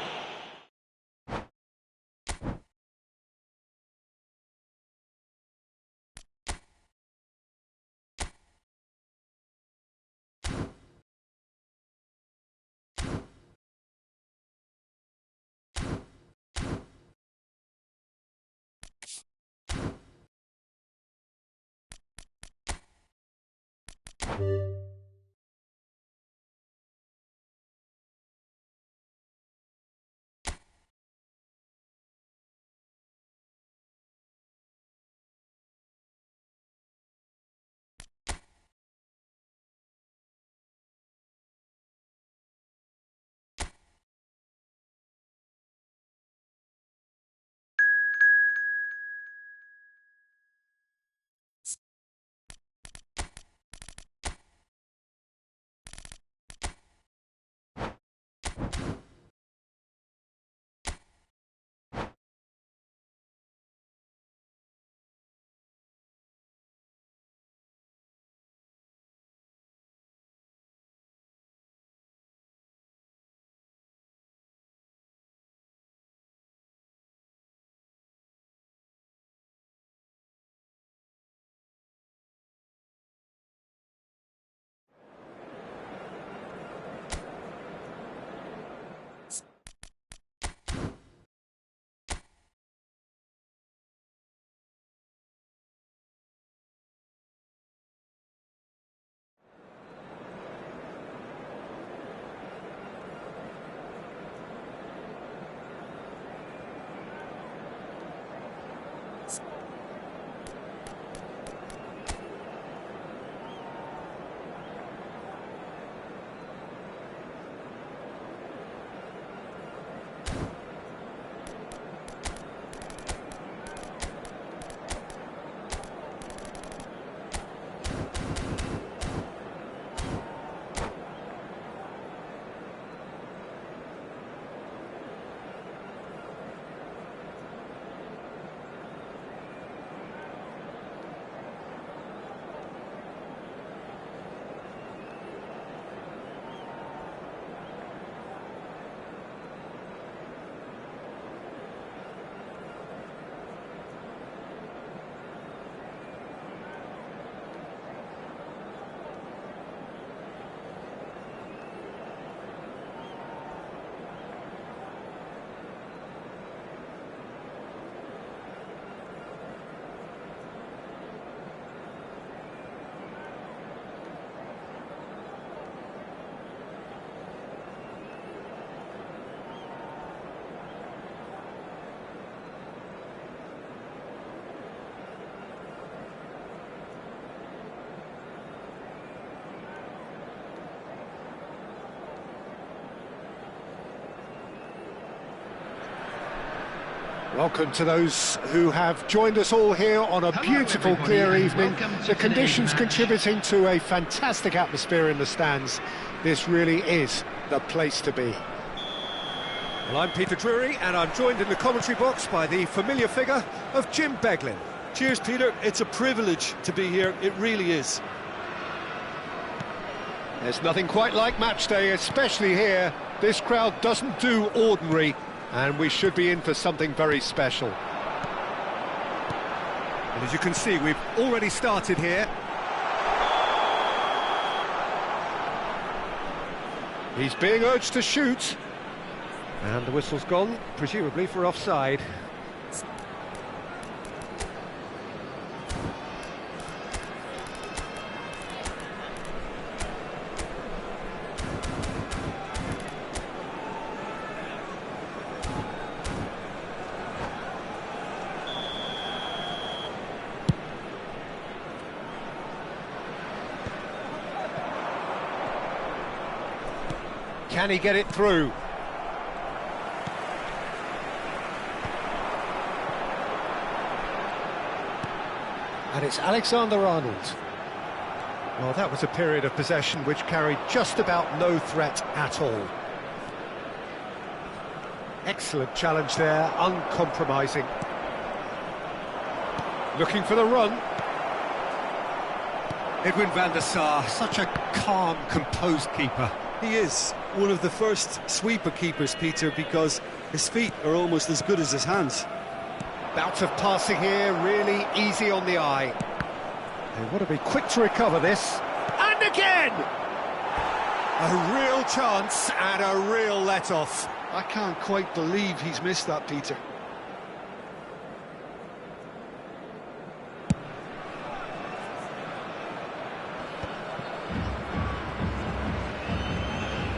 Welcome to those who have joined us all here on a beautiful, clear evening. The conditions contributing to a fantastic atmosphere in the stands. This really is the place to be. Well, I'm Peter Drury, and I'm joined in the commentary box by the familiar figure of Jim Beglin. Cheers, Peter. It's a privilege to be here. It really is. There's nothing quite like match day, especially here. This crowd doesn't do ordinary, and we should be in for something very special. And as you can see, we've already started here. He's being urged to shoot. And the whistle's gone, presumably for offside. Can he get it through? And it's Alexander-Arnold. Well, that was a period of possession which carried just about no threat at all. Excellent challenge there, uncompromising. Looking for the run. Edwin van der Sar, such a calm, composed keeper. He is one of the first sweeper keepers, Peter, because his feet are almost as good as his hands. Bout of passing here, really easy on the eye. They want to be quick to recover this. And again! A real chance and a real let-off. I can't quite believe he's missed that, Peter.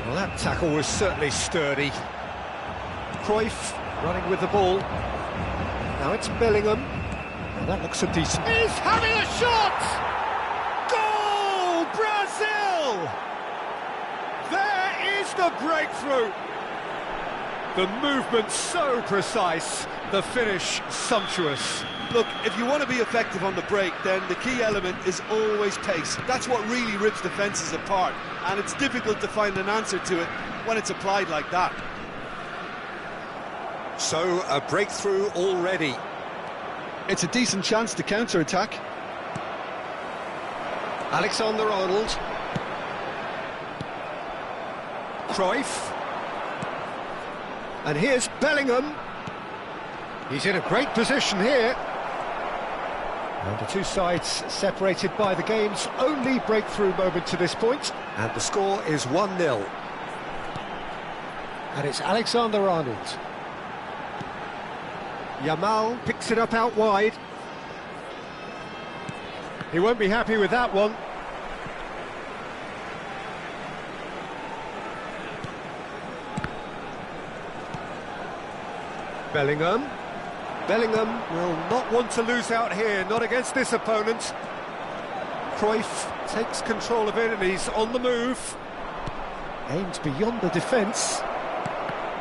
Well, that tackle was certainly sturdy. Cruyff running with the ball. Now it's Bellingham. Well, that looks a decent... He's having a shot! Goal! Brazil! There is the breakthrough! The movement so precise, the finish sumptuous. Look, if you want to be effective on the break, then the key element is always pace. That's what really rips defences apart, and it's difficult to find an answer to it when it's applied like that. So, a breakthrough already. It's a decent chance to counter-attack. Alexander-Arnold. Cruyff. And here's Bellingham. He's in a great position here. And the two sides separated by the game's only breakthrough moment to this point. And the score is 1-0. And it's Alexander-Arnold. Yamal picks it up out wide. He won't be happy with that one. Bellingham. Bellingham will not want to lose out here, not against this opponent. Cruyff takes control of it and he's on the move. Aimed beyond the defence.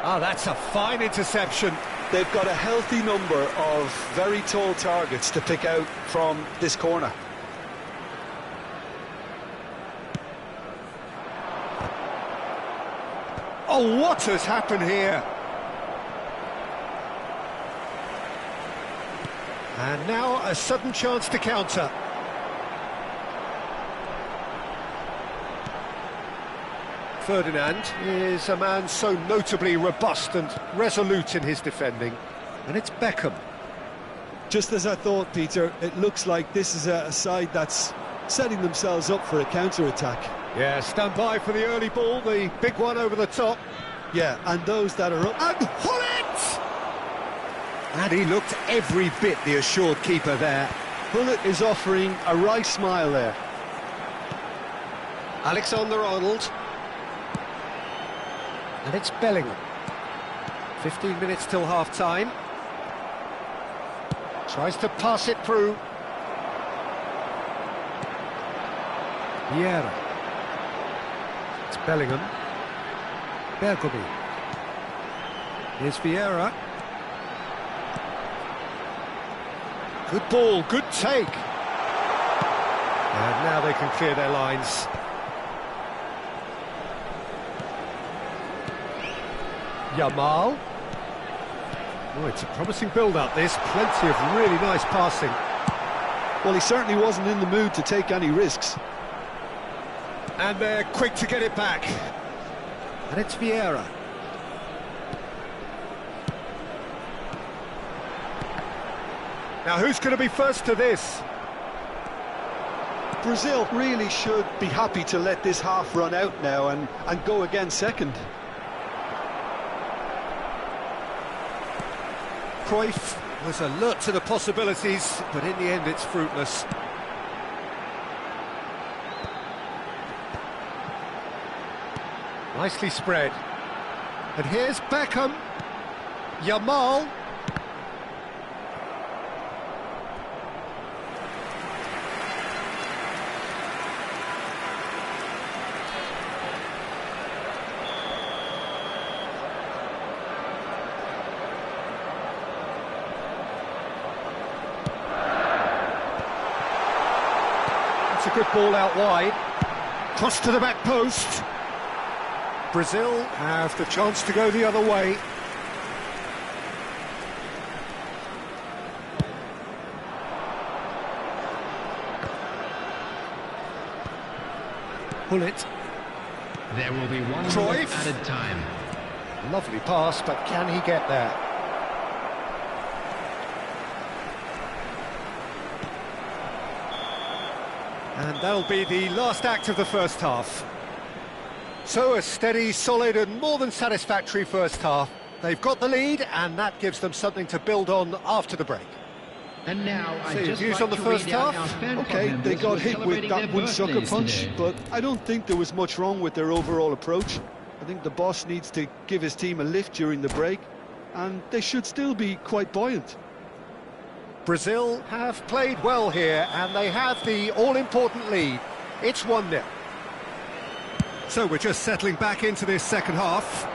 Ah, that's a fine interception. They've got a healthy number of very tall targets to pick out from this corner. Oh, what has happened here? And now a sudden chance to counter. Ferdinand is a man so notably robust and resolute in his defending. And it's Beckham. Just as I thought, Peter, it looks like this is a side that's setting themselves up for a counter-attack. Yeah, stand by for the early ball, the big one over the top. Yeah, and those that are up... And Hullet! And he looked every bit the assured keeper there. Hullet is offering a wry smile there. Alexander-Arnold. And it's Bellingham. 15 minutes till half-time. Tries to pass it through. Vieira. It's Bellingham. Bergkamp. Here's Vieira. Good ball, good take. And now they can clear their lines. Yamal. Oh, it's a promising build-up, this. Plenty of really nice passing. Well, he certainly wasn't in the mood to take any risks. And they're quick to get it back. And it's Vieira. Now, who's going to be first to this? Brazil really should be happy to let this half run out now and go again second. Cruyff was alert to the possibilities, but in the end it's fruitless. Nicely spread. And here's Beckham. Yamal. It's a good ball out wide. Cross to the back post. Brazil have the chance to go the other way. Pull it. There will be 1 Cruyff. minute added time. Lovely pass, but can he get there? And that'll be the last act of the first half. So a steady, solid and more than satisfactory first half. They've got the lead and that gives them something to build on after the break. And now, So I just views like on the to first read out half? our fan Okay, club they members got who are hit with celebrating that their one sucker birthdays punch, today. but I don't think there was much wrong with their overall approach. I think the boss needs to give his team a lift during the break, and they should still be quite buoyant. Brazil have played well here and they have the all-important lead. It's 1-0. So we're just settling back into this second half.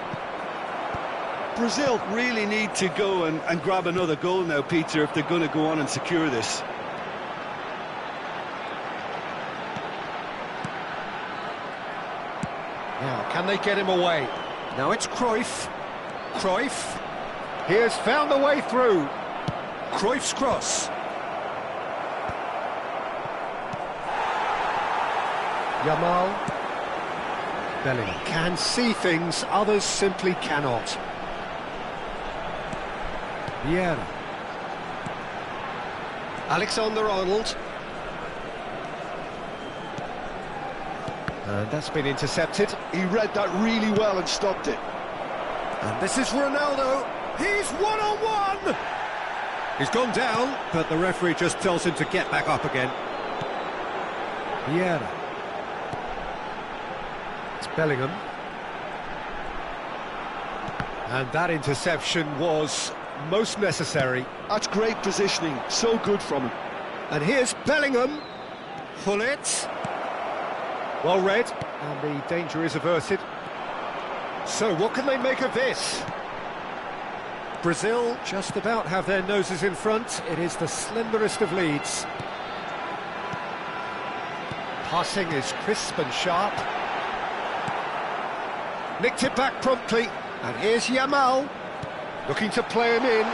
Brazil really need to go and grab another goal now, Peter, if they're going to go on and secure this. Now, can they get him away? Now it's Cruyff. Cruyff. He has found the way through. Cruyff's cross. Yamal. Bellingham can see things others simply cannot. Vieira. Alexander-Arnold. And that's been intercepted. He read that really well and stopped it. And this is Ronaldo. He's one-on-one! He's gone down, but the referee just tells him to get back up again. Vieira. It's Bellingham. And that interception was most necessary. That's great positioning, so good from him. And here's Bellingham. Pull it. Well read, and the danger is averted. So what can they make of this? Brazil just about have their noses in front. It is the slenderest of leads. Passing is crisp and sharp. Nicked it back promptly. And here's Yamal, looking to play him in.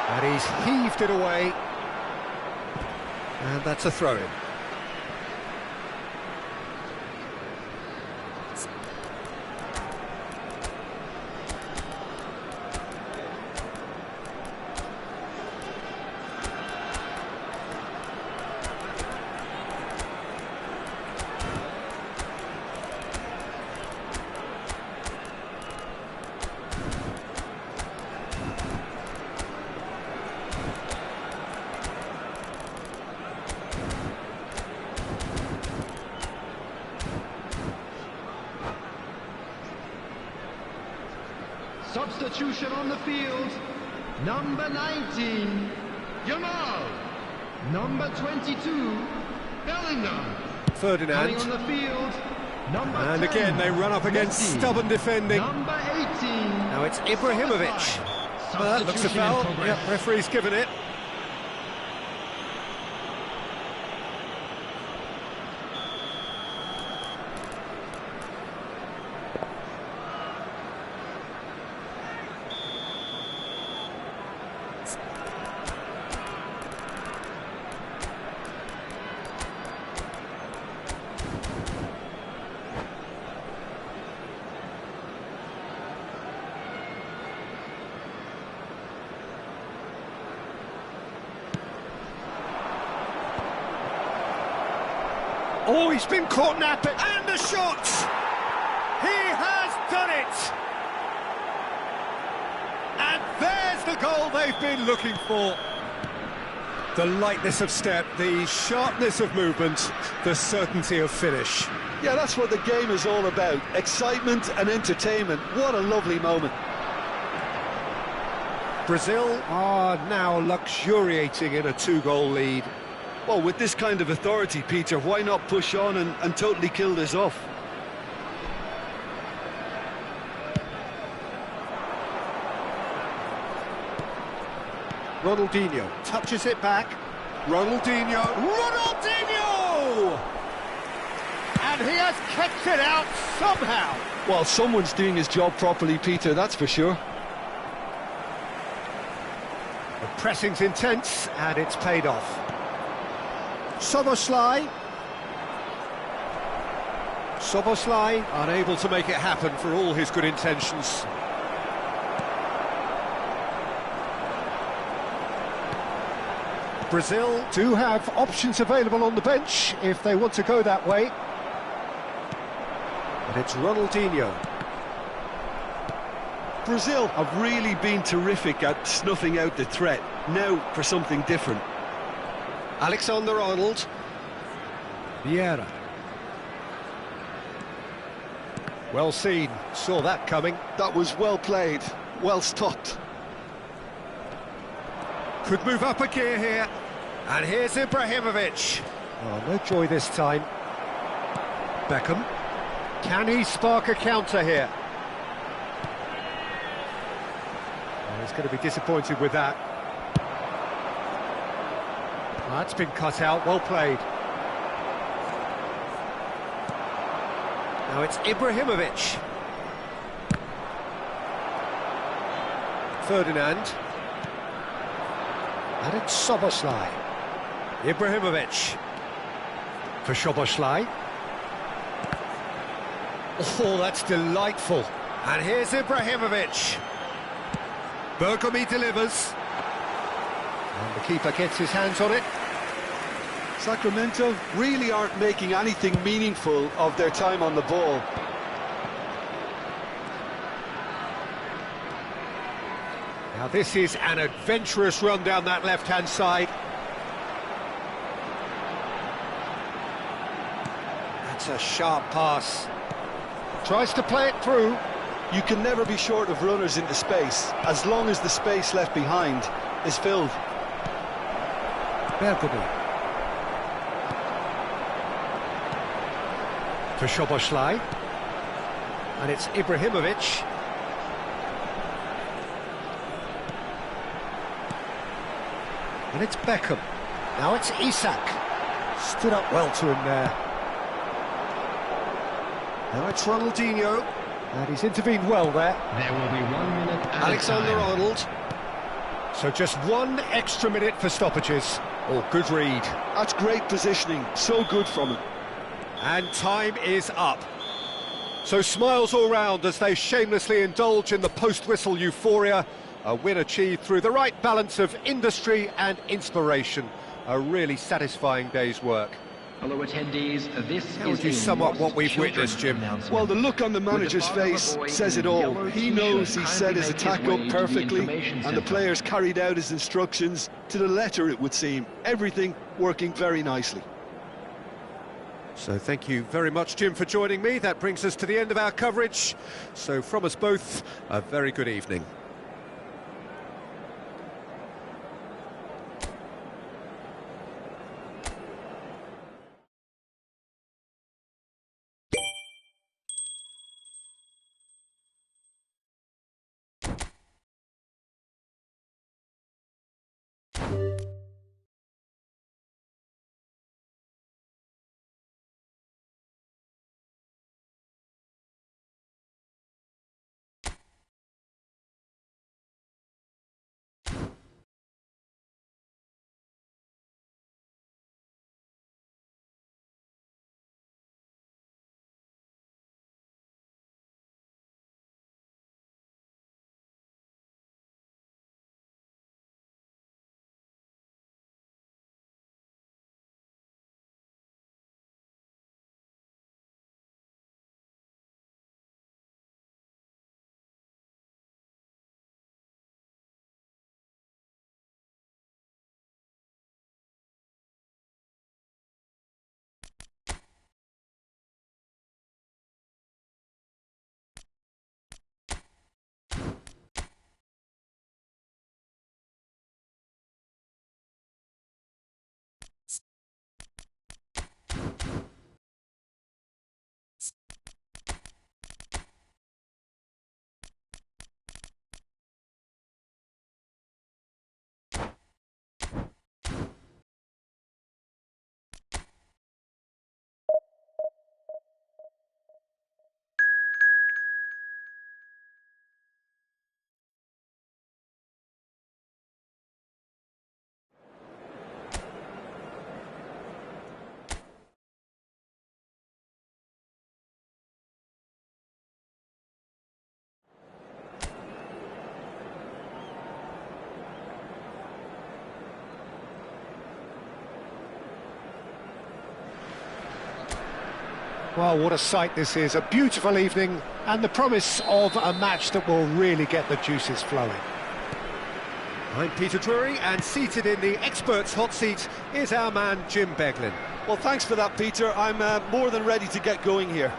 And he's heaved it away. And that's a throw-in. Substitution on the field. Number 19, Yamal. Number 22, Bellingham. Ferdinand. Coming on the field, number And 10, again, they run up against Messi. stubborn defending. Number 18. Now it's Ibrahimovic. Well, that looks a Substitution in foul. progress. Yep, referee's given it. Oh, he's been caught napping. And the shot! He has done it! And there's the goal they've been looking for. The lightness of step, the sharpness of movement, the certainty of finish. Yeah, that's what the game is all about. Excitement and entertainment. What a lovely moment. Brazil are now luxuriating in a 2-goal lead. Well, with this kind of authority, Peter, why not push on and totally kill this off? Ronaldinho touches it back. Ronaldinho! And he has kept it out somehow. Well, someone's doing his job properly, Peter, that's for sure. The pressing's intense, and it's paid off. Szoboszlai, unable to make it happen for all his good intentions. Brazil do have options available on the bench if they want to go that way. But it's Ronaldinho. Brazil have really been terrific at snuffing out the threat. Now for something different. Alexander-Arnold. Vieira. Well seen, saw that coming. That was well played, well stopped. Could move up a gear here. And here's Ibrahimovic. Oh, no joy this time. Beckham. Can he spark a counter here? Oh, he's going to be disappointed with that. Oh, that's been cut out, well played. Now it's Ibrahimovic. Ferdinand. And it's Szoboszlai. Ibrahimovic. For Szoboszlai. Oh, that's delightful. And here's Ibrahimovic. Bergomi delivers. And the keeper gets his hands on it. Sacramento really aren't making anything meaningful of their time on the ball. Now this is an adventurous run down that left-hand side. That's a sharp pass. Tries to play it through. You can never be short of runners into space, as long as the space left behind is filled. Bergomi. For Szoboszlai. And it's Ibrahimovic. And it's Beckham. Now it's Isak. Stood up well to him there. Now it's Ronaldinho. And he's intervened well there. There will be 1 minute at Alexander-Arnold. So just 1 extra minute for stoppages. Oh, good read. That's great positioning, so good from him. And time is up. So smiles all round as they shamelessly indulge in the post-whistle euphoria. A win achieved through the right balance of industry and inspiration. A really satisfying day's work. Hello attendees, this How is would you a sum up Ross what we've Children's witnessed, Jim? announcement. Well, the look on the manager's With the bottom face of a boy says in it all. yellow He t-shirt, knows he set kindly his make his attack way up to the perfectly, information and the centre. players carried out his instructions to the letter, it would seem. Everything working very nicely. So thank you very much, Jim, for joining me. That brings us to the end of our coverage. So from us both, a very good evening. Well, what a sight this is. A beautiful evening and the promise of a match that will really get the juices flowing. I'm Peter Drury, and seated in the experts' hot seat is our man Jim Beglin. Well, thanks for that, Peter. I'm more than ready to get going here.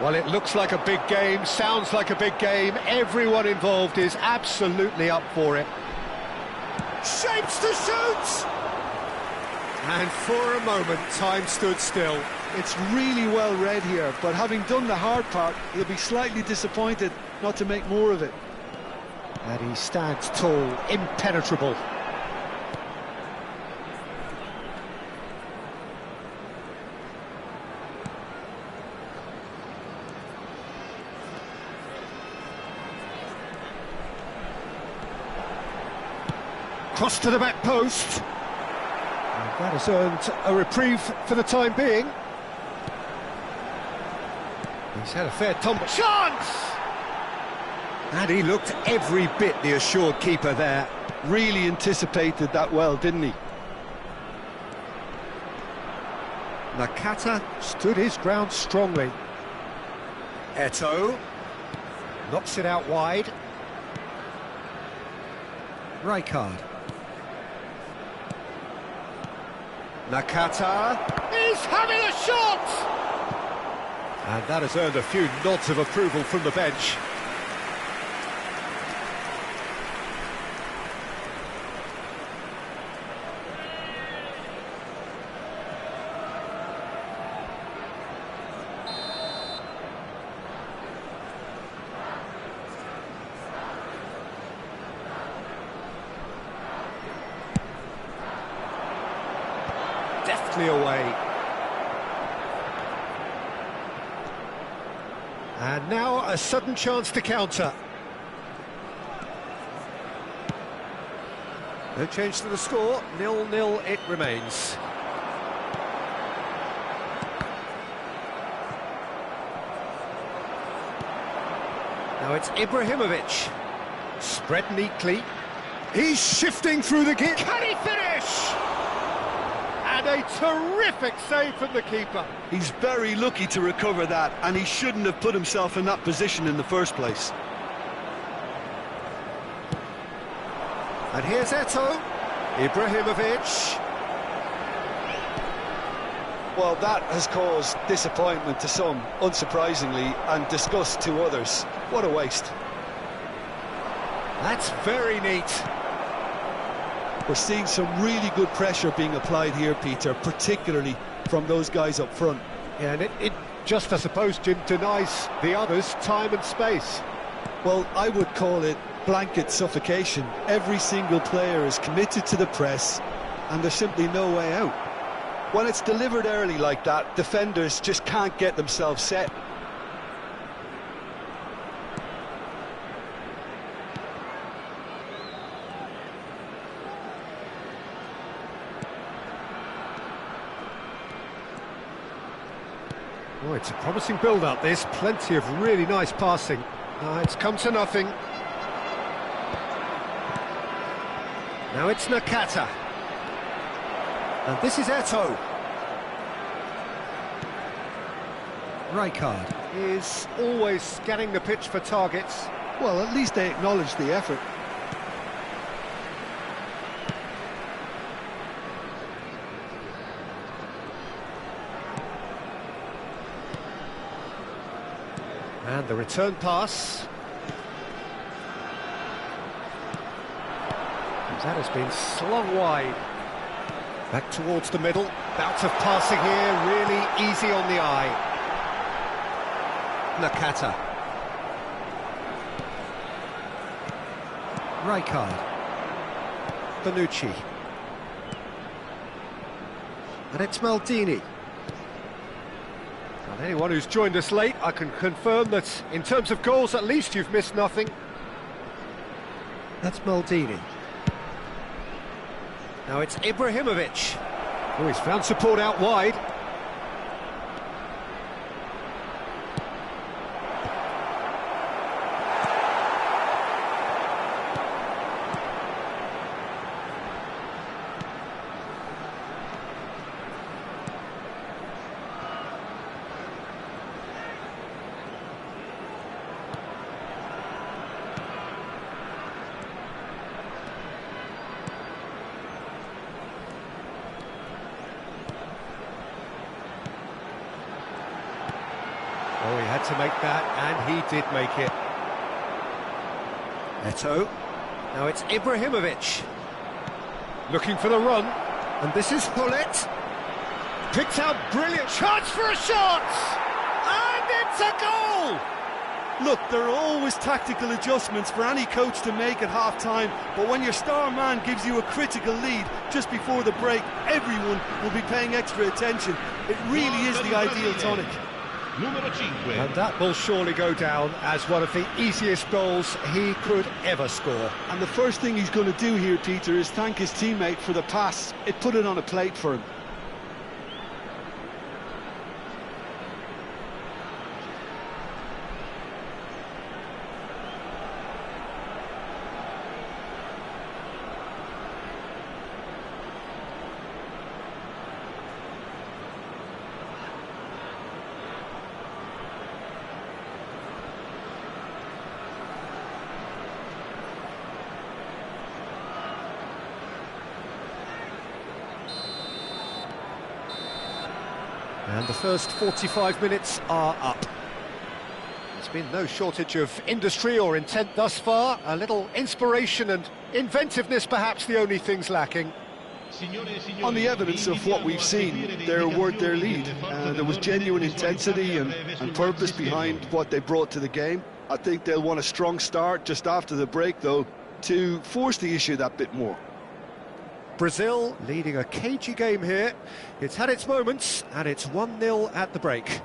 Well, it looks like a big game, sounds like a big game. Everyone involved is absolutely up for it. Shapes to shoot! And for a moment, time stood still. It's really well read here, but having done the hard part, he'll be slightly disappointed not to make more of it. And he stands tall, impenetrable. Cross to the back post. And that has earned a reprieve for the time being. He's had a fair tumble. Chance! And he looked every bit the assured keeper there. Really anticipated that well, didn't he? Nakata stood his ground strongly. Eto'o knocks it out wide. Rijkaard. Nakata is having a shot! And that has earned a few nods of approval from the bench. Deftly away. And now a sudden chance to counter. No change to the score, 0-0 it remains. Now it's Ibrahimovic. Spread neatly. He's shifting through the gear. Can he finish? And a terrific save from the keeper. He's very lucky to recover that, and he shouldn't have put himself in that position in the first place. And here's Eto'o. Ibrahimovic. Well, that has caused disappointment to some, unsurprisingly, and disgust to others. What a waste. That's very neat. We're seeing some really good pressure being applied here, Peter, particularly from those guys up front. Yeah, and it just, I suppose, Jim, denies the others time and space. Well, I would call it blanket suffocation. Every single player is committed to the press, and there's simply no way out. When it's delivered early like that, defenders just can't get themselves set. Oh, it's a promising build-up, this. Plenty of really nice passing. It's come to nothing. Now it's Nakata. And this is Eto'o. Rijkaard is always scanning the pitch for targets. Well, at least they acknowledge the effort. And the return pass. That has been slung wide. Back towards the middle. Bout of passing here, really easy on the eye. Nakata. Rijkaard. Bonucci. And it's Maldini. And anyone who's joined us late, I can confirm that in terms of goals, at least you've missed nothing. That's Maldini. Now it's Ibrahimovic. Oh, he's found support out wide. Oh, he had to make that, and he did make it. Eto'o. Now it's Ibrahimovic. Looking for the run, and this is Hullet. Picked out brilliant chance for a shot! And it's a goal! Look, there are always tactical adjustments for any coach to make at half-time, but when your star man gives you a critical lead just before the break, everyone will be paying extra attention. It really is the ideal tonic. Numero 5. And that will surely go down as one of the easiest goals he could ever score. And the first thing he's going to do here, Peter, is thank his teammate for the pass. It put it on a plate for him. And the first 45 minutes are up. There's been no shortage of industry or intent thus far. A little inspiration and inventiveness, perhaps the only things lacking. On the evidence of what we've seen, they're worth their lead. There was genuine intensity and purpose behind what they brought to the game. I think they'll want a strong start just after the break, though, to force the issue that bit more. Brazil leading a cagey game here. It's had its moments, and it's 1-0 at the break.